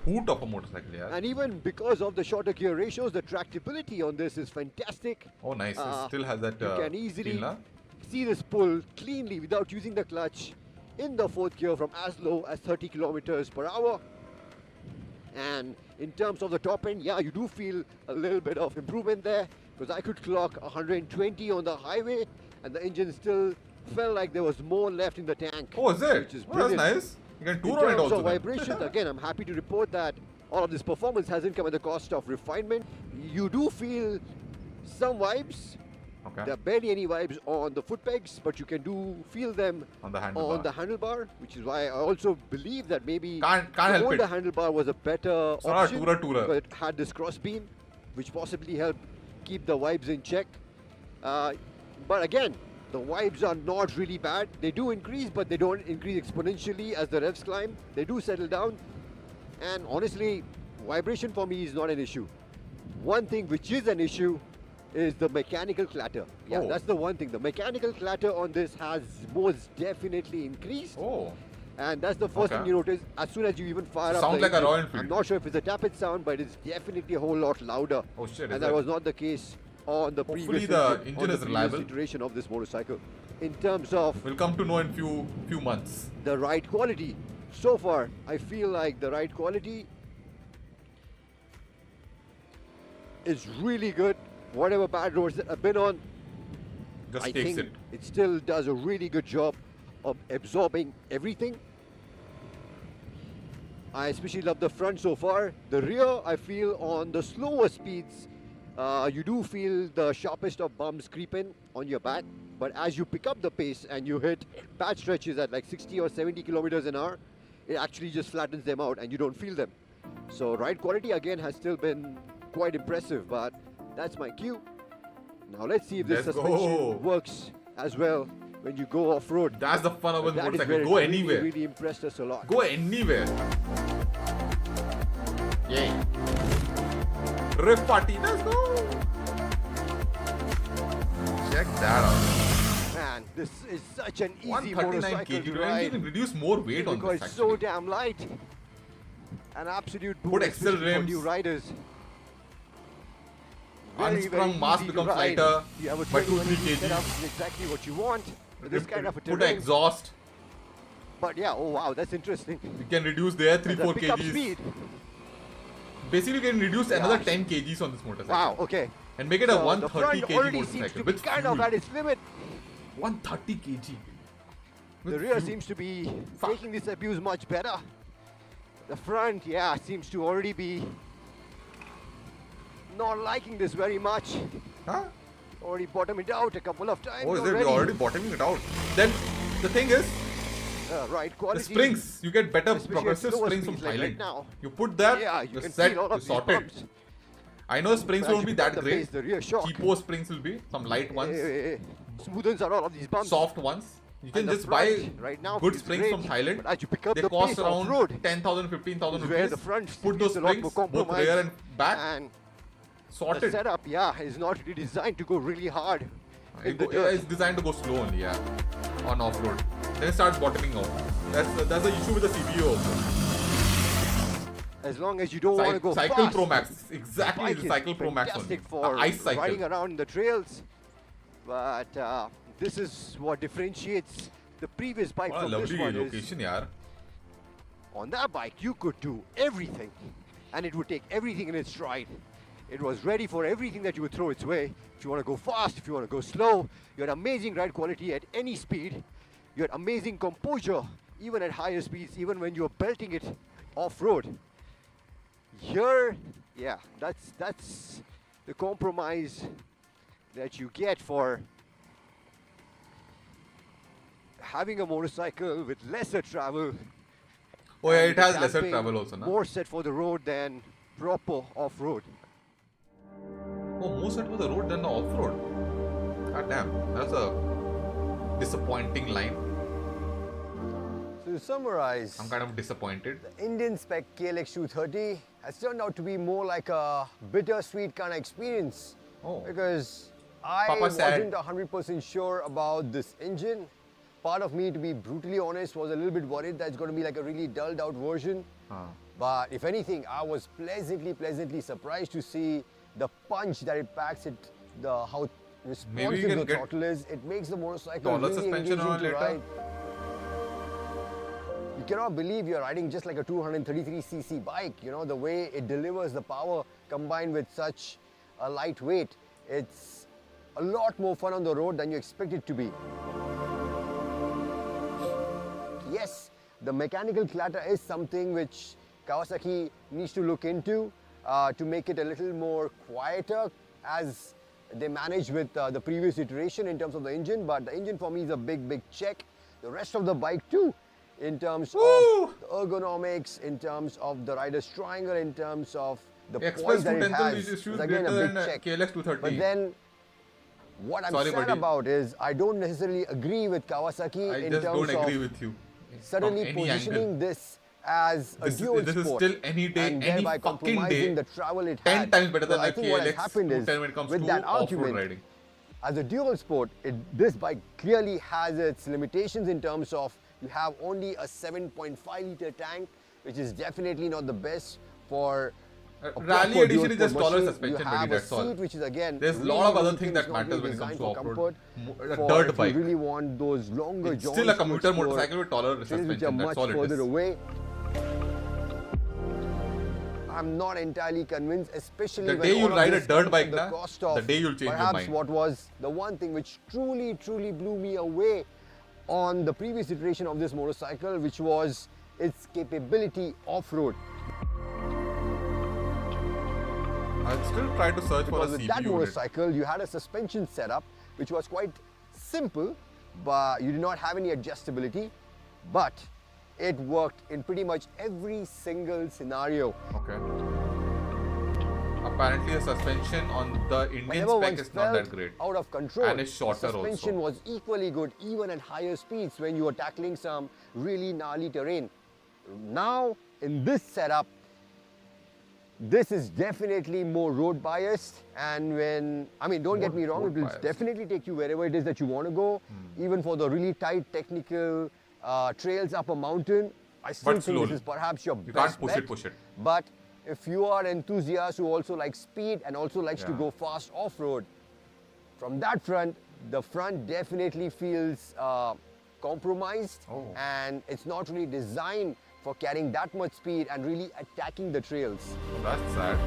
Hoot of a motorcycle, yeah. And even because of the shorter gear ratios, the tractability on this is fantastic. Oh, nice. It still has that. You can easily feel, huh? see this pull cleanly without using the clutch in the fourth gear from as low as 30 kilometers per hour. And in terms of the top end, yeah, you do feel a little bit of improvement there because I could clock 120 on the highway and the engine still felt like there was more left in the tank. Oh, is it? Which is Oh, that's brilliant. nice. You can In tour on it terms also. of then. vibrations, again, I'm happy to report that all of this performance hasn't come at the cost of refinement. You do feel some vibes Okay. There are barely any vibes on the foot pegs, but you can feel them on the handlebar, which is why I also believe that maybe can't the help older it. Handlebar was a better It's not a option, tourer. but it had this cross beam, which possibly helped keep the vibes in check. But again, the vibes are not really bad. They do increase, but they don't increase exponentially as the revs climb. They do settle down. And honestly, vibration for me is not an issue. One thing which is an issue is the mechanical clatter. Yeah, that's the one thing. The mechanical clatter on this has most definitely increased. And that's the first thing you notice as soon as you even fire up Sounds the like engine. a Royal Enfield. I'm not sure if it's a tappet sound, but it's definitely a whole lot louder. Oh shit, and that was not the case on the Hopefully previous the engine is reliable. iteration of this motorcycle. In terms of, we'll come to know in few months. The ride quality. So far, I feel like the ride quality is really good. Whatever bad roads that I've been on, Just I takes think it still does a really good job of absorbing everything. I especially love the front so far. The rear, I feel on the slower speeds, you do feel the sharpest of bumps creep in on your back. But as you pick up the pace and you hit bad stretches at like 60 or 70 kilometers an hour, it actually just flattens them out and you don't feel them. So ride quality again has still been quite impressive, but that's my cue. Now let's see if this suspension works as well when you go off-road. That's the fun of a motorcycle. Go anywhere. Really impressed us a lot. Go anywhere. Yeah. Riff party. Let's go. Check that out. Man, this is such an easy 139 motorcycle kg. to You ride. can reduce more weight on because this it's so actually. damn light. An absolute Put boost Excel for rims. new riders. Unsprung mass easy to becomes ride. lighter You have a by 2-3 20 kg. setup is exactly what you want. With this kind of a Put terrain. exhaust. But yeah, oh wow, that's interesting. You can reduce there 3-4 pickup kgs. speed. Basically, you can reduce another 10 kgs on this motorcycle. Wow, okay. And make it a So 130 the front kg already motorcycle seems to be with kind of fuel. at its limit. 130 kg. The rear seems to be taking this abuse much better. The front, yeah, seems to already be not liking this very much. Huh? Already bottomed it out a couple of times. Oh, is it? We're already bottoming it out. Then the thing is, right quality. the springs, you get better especially at progressive slower springs from speeds like Thailand. right now. You put that, Yeah, you you're can set, feel all you're of these sorted. bumps. I know springs But won't as be you pick up that the great. pace, the rear shock. Cheapo springs will be, some light ones, Smoothens out all of these bumps. soft ones. You can And the just buy front right now good feels springs great, from Thailand. but as you pick up They the cost pace around off-road, 10,000, 15,000 is where rupees. the front Put those feels a lot springs, more both compromised. rear and back, And the sorted. setup, yeah, is not really designed to go really hard. It's designed to go slow only, yeah, on off-road. Then it starts bottoming out. That's the issue with the CBO also. As long as you don't want to go Cycle fast. Pro Max, exactly Bike the is Cycle Pro Max only. fantastic for Ice cycle. riding around the trails. But this is what differentiates the previous bike What a from this lovely one. location, yaar. On that bike, you could do everything, and it would take everything in its stride. It was ready for everything that you would throw its way. If you want to go fast, if you want to go slow, you had amazing ride quality at any speed. You had amazing composure, even at higher speeds, even when you were belting it off-road. Here, yeah, that's the compromise that you get for having a motorcycle with lesser travel. Oh yeah, and it has the lesser damping travel also, na? more set for the road than proper off-road. Oh, more set for the road than the off-road. God damn, that's a disappointing line. So to summarize, I'm kind of disappointed. the Indian spec KLX 230 has turned out to be more like a bittersweet kind of experience. Oh. Because I Papa said- wasn't 100% sure about this engine. Part of me, to be brutally honest, was a little bit worried that it's going to be like a really dulled out version. But if anything, I was pleasantly surprised to see the punch that it packs, how Maybe you responsive can the get throttle is. It makes the motorcycle dollar really suspension engaging on to it later. ride. You cannot believe you're riding just like a 233cc bike. You know, the way it delivers the power combined with such a light weight. It's a lot more fun on the road than you expect it to be. Yes, the mechanical clatter is something which Kawasaki needs to look into to make it a little more quieter, as they managed with the previous iteration in terms of the engine, but the engine for me is a big check. The rest of the bike too, in terms of the ergonomics, in terms of the rider's triangle, in terms of the poise that it has, is again a big check. But then, what I'm sad about is I don't necessarily agree with Kawasaki in terms of suddenly positioning this as a dual sport. This is still any day, and any thereby fucking compromising day, the travel it 10 had. times better than I the think what has KLX happened is, when it comes with to that off-road argument, riding. as a dual sport, this bike clearly has its limitations in terms of you have only a 7.5 liter tank, which is definitely not the best for Rally edition is just taller machine. suspension, you have that's a all. seat which is again There's a lot of other things that matters when it comes to off-road. A dirt bike. If you really want those longer it's still a commuter motorcycle with taller suspension. Which are much that's all further it is. away. I'm not entirely convinced, especially the when day you all ride of a this dirt comes bike, from the cost of the day you'll change your perhaps mind. what was the one thing which truly blew me away on the previous iteration of this motorcycle, which was its capability off-road. I'll still try to search Because for a with CPU that unit. motorcycle, you had a suspension setup which was quite simple, but you did not have any adjustability, but it worked in pretty much every single scenario. Okay. Apparently, the suspension on the Indian Whenever spec one is not that felt great. out of control, And it's shorter the suspension also. was equally good even at higher speeds when you were tackling some really gnarly terrain. Now, in this setup, this is definitely more road biased, and don't get me wrong, it will definitely take you wherever it is that you want to go, even for the really tight technical trails up a mountain. I still think this is perhaps your best bet. Push it. But if you are an enthusiast who also likes speed and also likes to go fast off-road, from that front, the front definitely feels compromised, and it's not really designed for carrying that much speed and really attacking the trails. Oh, that's sad.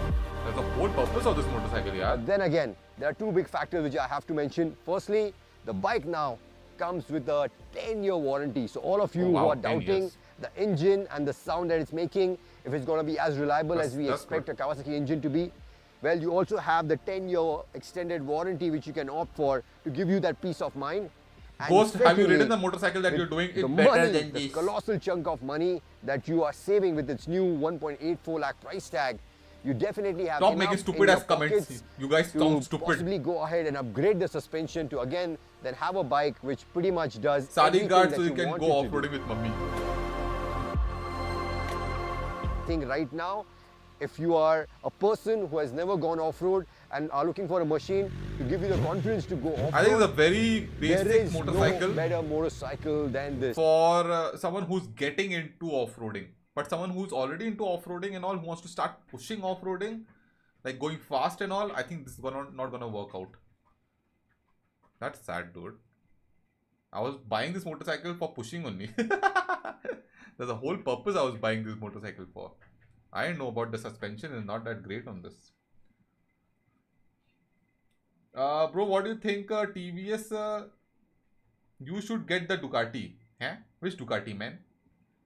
That's the whole purpose of this motorcycle, yeah. But then again, there are two big factors which I have to mention. Firstly, the bike now comes with a 10-year warranty. So all of you who are doubting the engine and the sound that it's making, if it's going to be as reliable as we expect a Kawasaki engine to be, well, you also have the 10-year extended warranty which you can opt for to give you that peace of mind. And Ghost, have you ridden the motorcycle that you're doing? It's better than this. The colossal chunk of money that you are saving with its new 1.84 lakh price tag, you definitely have Stop making stupid ass comments. You guys sound stupid. Possibly go ahead and upgrade the suspension to again then have a bike which pretty much does Sadi everything guard that so you you can want go it to off-roading do. with mummy. I think right now, if you are a person who has never gone off-road and are looking for a machine to give you the confidence to go off-road, I think it's a very there basic is motorcycle no better motorcycle than this. for someone who's getting into off-roading. But someone who's already into off-roading and all, who wants to start pushing off-roading, like going fast and all, I think this is not gonna work out. That's sad, dude. I was buying this motorcycle for pushing only. There's a whole purpose I was buying this motorcycle for. I didn't know about the suspension is not that great on this. Bro, what do you think, TVS? You should get the Ducati. Huh? Which Ducati, man?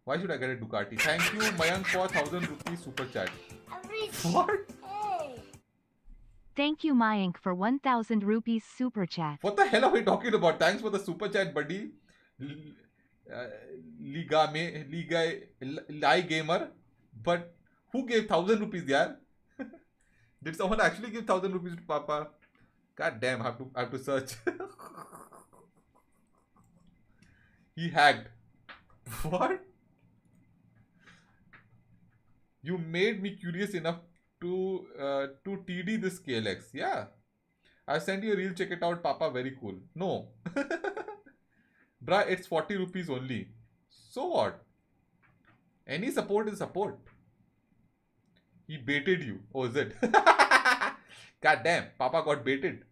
Why should I get a Ducati? Thank you, Mayank, for 1,000 rupees super chat. What? Thank you, Mayank, for 1,000 rupees super chat. What the hell are we talking about? Thanks for the super chat, buddy. Lie gamer. But who gave 1,000 rupees, yaar? Did someone actually give 1,000 rupees to Papa? God damn, I have to search. He hacked. What? You made me curious enough to TD this KLX. Yeah. I'll send you a reel, check it out, Papa. Very cool. No. Bruh, it's 40 rupees only. So what? Any support is support. He baited you. Oh, is it? God damn, Papa got baited.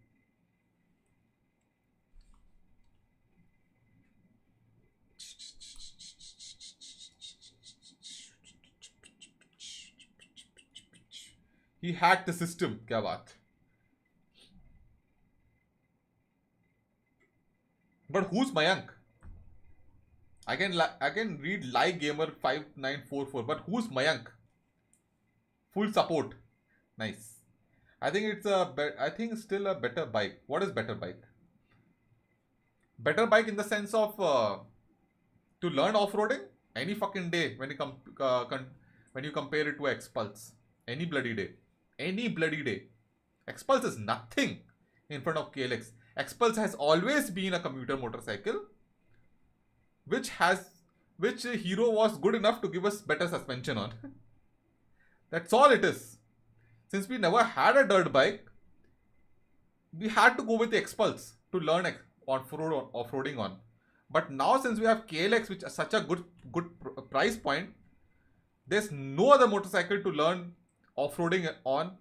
He hacked the system. Kya baat? But who's Mayank? I can read Lie Gamer 5944, but who's Mayank? Full support. Nice. I think it's I think it's still a better bike. What is better bike? Better bike in the sense of to learn off-roading any fucking day when you compare it to Xpulse. Any bloody day. Any bloody day. Xpulse is nothing in front of KLX. Xpulse has always been a commuter motorcycle which Hero was good enough to give us better suspension on. That's all it is. Since we never had a dirt bike, we had to go with the Xpulse to learn off-roading on. But now since we have KLX, which is such a good price point, there's no other motorcycle to learn off-roading on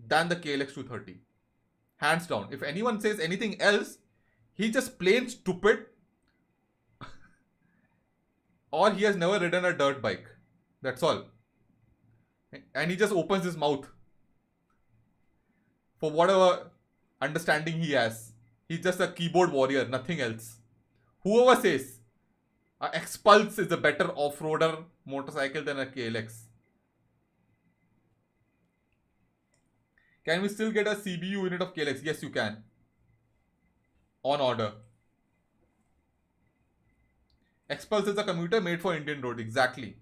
than the KLX 230. Hands down. If anyone says anything else, he's just plain stupid or he has never ridden a dirt bike. That's all. And he just opens his mouth for whatever understanding he has. He's just a keyboard warrior, nothing else. Whoever says a Xpulse is a better off-roader motorcycle than a KLX. Can we still get a CBU unit of KLX? Yes, you can. On order. Xpulse is a commuter made for Indian road. Exactly.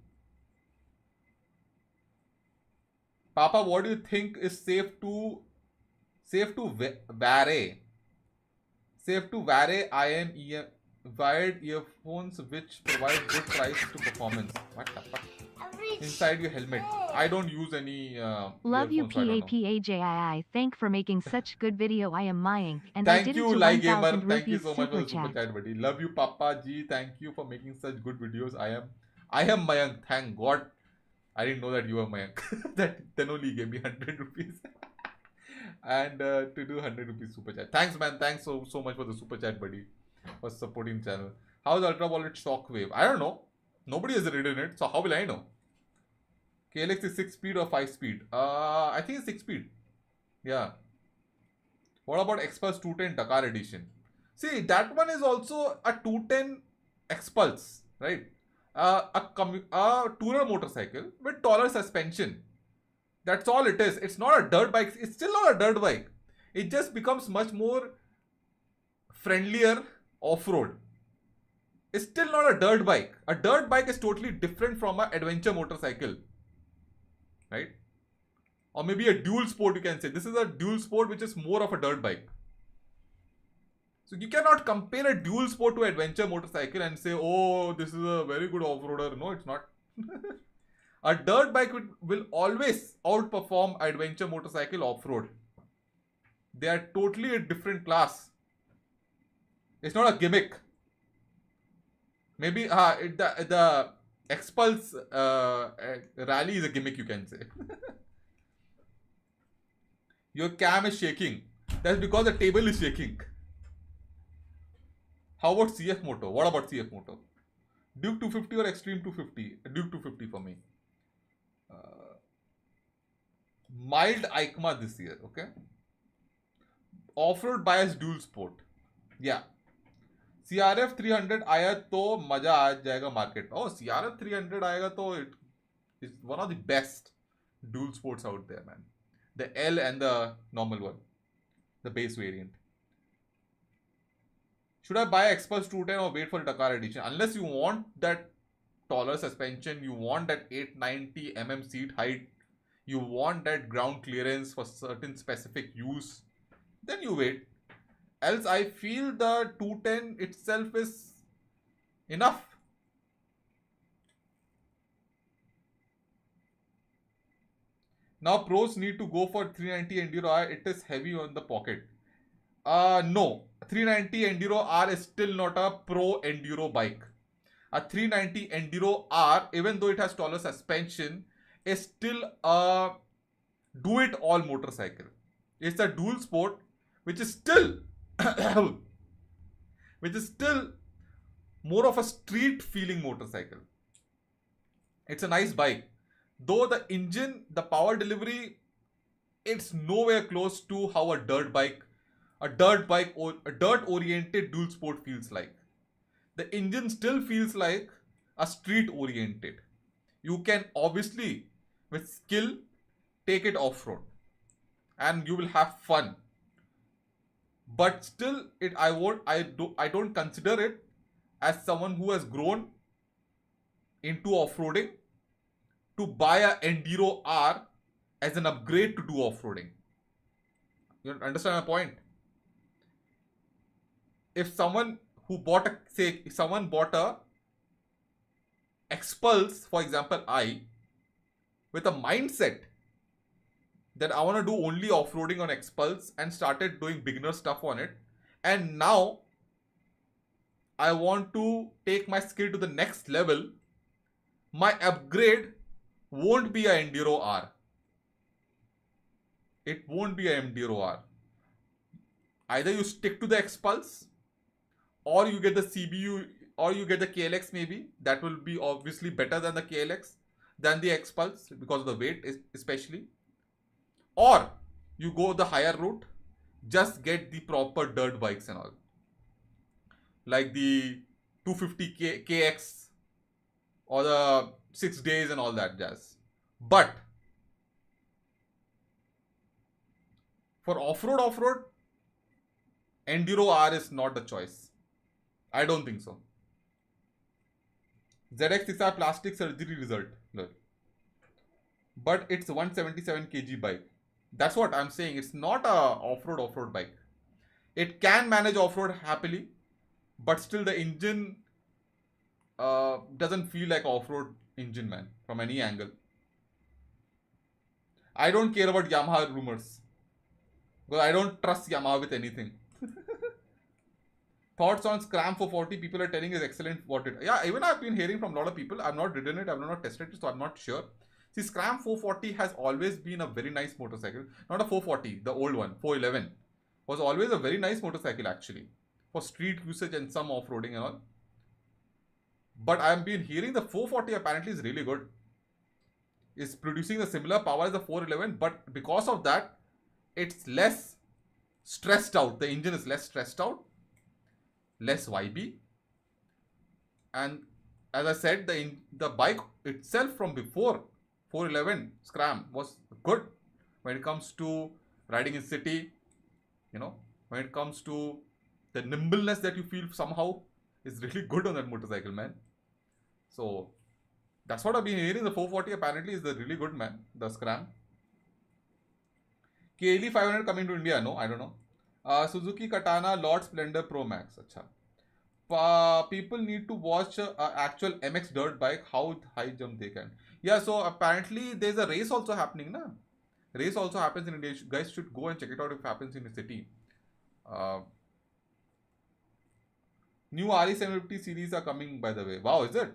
Papa, what do you think is safe to vary? Safe to vary IM wired earphones which provide good price to performance. What the fuck? Inside your helmet. I don't use any love you PAPAJII. Thank for making such good video. I am Mayank and I thank did you, it to Lai 1000 Gamer. Thank you rupees so much for the super chat, buddy. Love you, Papa G. Thank you for making such good videos. I am Mayank. Thank God. I didn't know that you were Mayank. That then only gave me 100 rupees. And to do 100 rupees super chat. Thanks, man. Thanks so much for the super chat, buddy. For supporting channel. How is ultraviolet shockwave? I don't know. Nobody has ridden it, so how will I know? KLX is 6 speed or 5 speed? I think it's 6 speed. Yeah. What about Xpulse 210 Dakar edition? See, that one is also a 210 Xpulse, right? A tourer motorcycle with taller suspension. That's all it is. It's not a dirt bike. It's still not a dirt bike. It just becomes much more friendlier off-road. It's still not a dirt bike. A dirt bike is totally different from an adventure motorcycle. Right? Or maybe a dual sport, you can say. This is a dual sport which is more of a dirt bike. So you cannot compare a dual sport to adventure motorcycle and say, oh, this is a very good off-roader. No, it's not. A dirt bike will always outperform adventure motorcycle off-road. They are totally a different class. It's not a gimmick. Maybe the Xpulse rally is a gimmick, you can say. Your cam is shaking. That's because the table is shaking. How about CF Moto? What about CF Moto? Duke 250 or Extreme 250? Duke 250 for me. Mild EICMA this year, okay? Off-road bias dual sport. Yeah. CRF 300 आया तो मजा आ जाएगा market. Oh, CRF 300 आएगा तो it's one of the best dual sports out there, man. The L and the normal one, the base variant. Should I buy Xpulse 210 or wait for the Dakar edition? Unless you want that taller suspension, you want that 890 mm seat height, you want that ground clearance for certain specific use, then you wait. Else I feel the 210 itself is enough. Now pros need to go for 390 Enduro R. It is heavy on the pocket. No. 390 Enduro R is still not a pro Enduro bike. A 390 Enduro R, even though it has taller suspension, is still a do-it-all motorcycle. It's a dual sport, which is still more of a street feeling motorcycle. It's a nice bike. Though the engine, the power delivery, it's nowhere close to how a dirt oriented dual sport feels like. The engine still feels like a street oriented. You can obviously, with skill, take it off-road. and you will have fun. But still, I don't consider it as someone who has grown into off-roading to buy a Enduro R as an upgrade to do off-roading. You understand my point? If someone who bought if someone bought a Xpulse, for example, with a mindset that I want to do only off-roading on Xpulse and started doing beginner stuff on it, and now I want to take my skill to the next level, my upgrade won't be a Enduro R. It won't be a Enduro R. Either you stick to the Xpulse, or you get the CBU, or you get the KLX maybe. That will be obviously better than the KLX, than the Xpulse, because of the weight especially. Or you go the higher route, just get the proper dirt bikes and all. Like the 250 KX or the 6 days and all that jazz. But for off-road, Enduro R is not the choice. I don't think so. ZX is a plastic surgery result. Look. But it's 177 kg bike. That's what I'm saying. It's not a off-road bike. It can manage off-road happily, but still the engine doesn't feel like off-road engine, man, from any angle. I don't care about Yamaha rumors, because I don't trust Yamaha with anything. Thoughts on Scram 440? People are telling is excellent. Yeah, even I've been hearing from a lot of people. I've not ridden it, I've not tested it, so I'm not sure. See, Scram 440 has always been a very nice motorcycle. Not a 440, the old one, 411, was always a very nice motorcycle actually, for street usage and some off-roading and all. But I've been hearing the 440 apparently is really good. It's producing the similar power as the 411, but because of that, it's less stressed out. The engine is less stressed out, less vibey. And as I said, the bike itself from before 411 Scram was good when it comes to riding in city, you know, when it comes to the nimbleness that you feel somehow is really good on that motorcycle, man. So that's what I've been hearing. The 440 apparently is the really good, man, the Scram. KLE 500 coming to India? No, I don't know. Suzuki Katana Lord Splendor Pro Max. Acha. People need to watch actual MX dirt bike, how high jump they can. Yeah, so apparently there's a race also happening, na? Race also happens in India. You guys should go and check it out if it happens in the city. New RE750 series are coming, by the way. Wow, is it?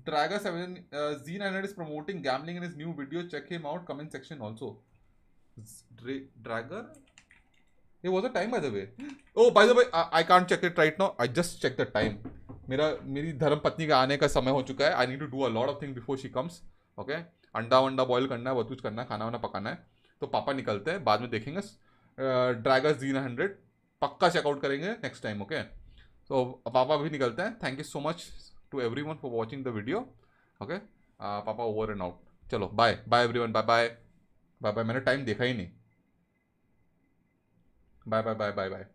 Dragger 7 Z900 is promoting gambling in his new video. Check him out. Comment section also. Dragger? It was a time, by the way. Oh, by the way, I can't check it right now. I just checked the time. मेरी धर्म पत्नी का आने का समय हो चुका है. I need to do a lot of things before she comes. Okay? अंडा वंडा बॉयल करना है, बहुत कुछ करना है, खाना वाना पकाना है. तो पापा निकलते हैं, बाद में देखेंगे. ड्रैगर Z900 पक्का चेकआउट करेंगे नेक्स्ट टाइम. ओके, तो पापा भी निकलते हैं. Thank you so much to everyone for watching the video. Okay, पापा ओवर एंड आउट. चलो bye bye everyone. Bye bye bye bye. मैंने टाइम देखा ही नहीं. Bye bye bye bye bye.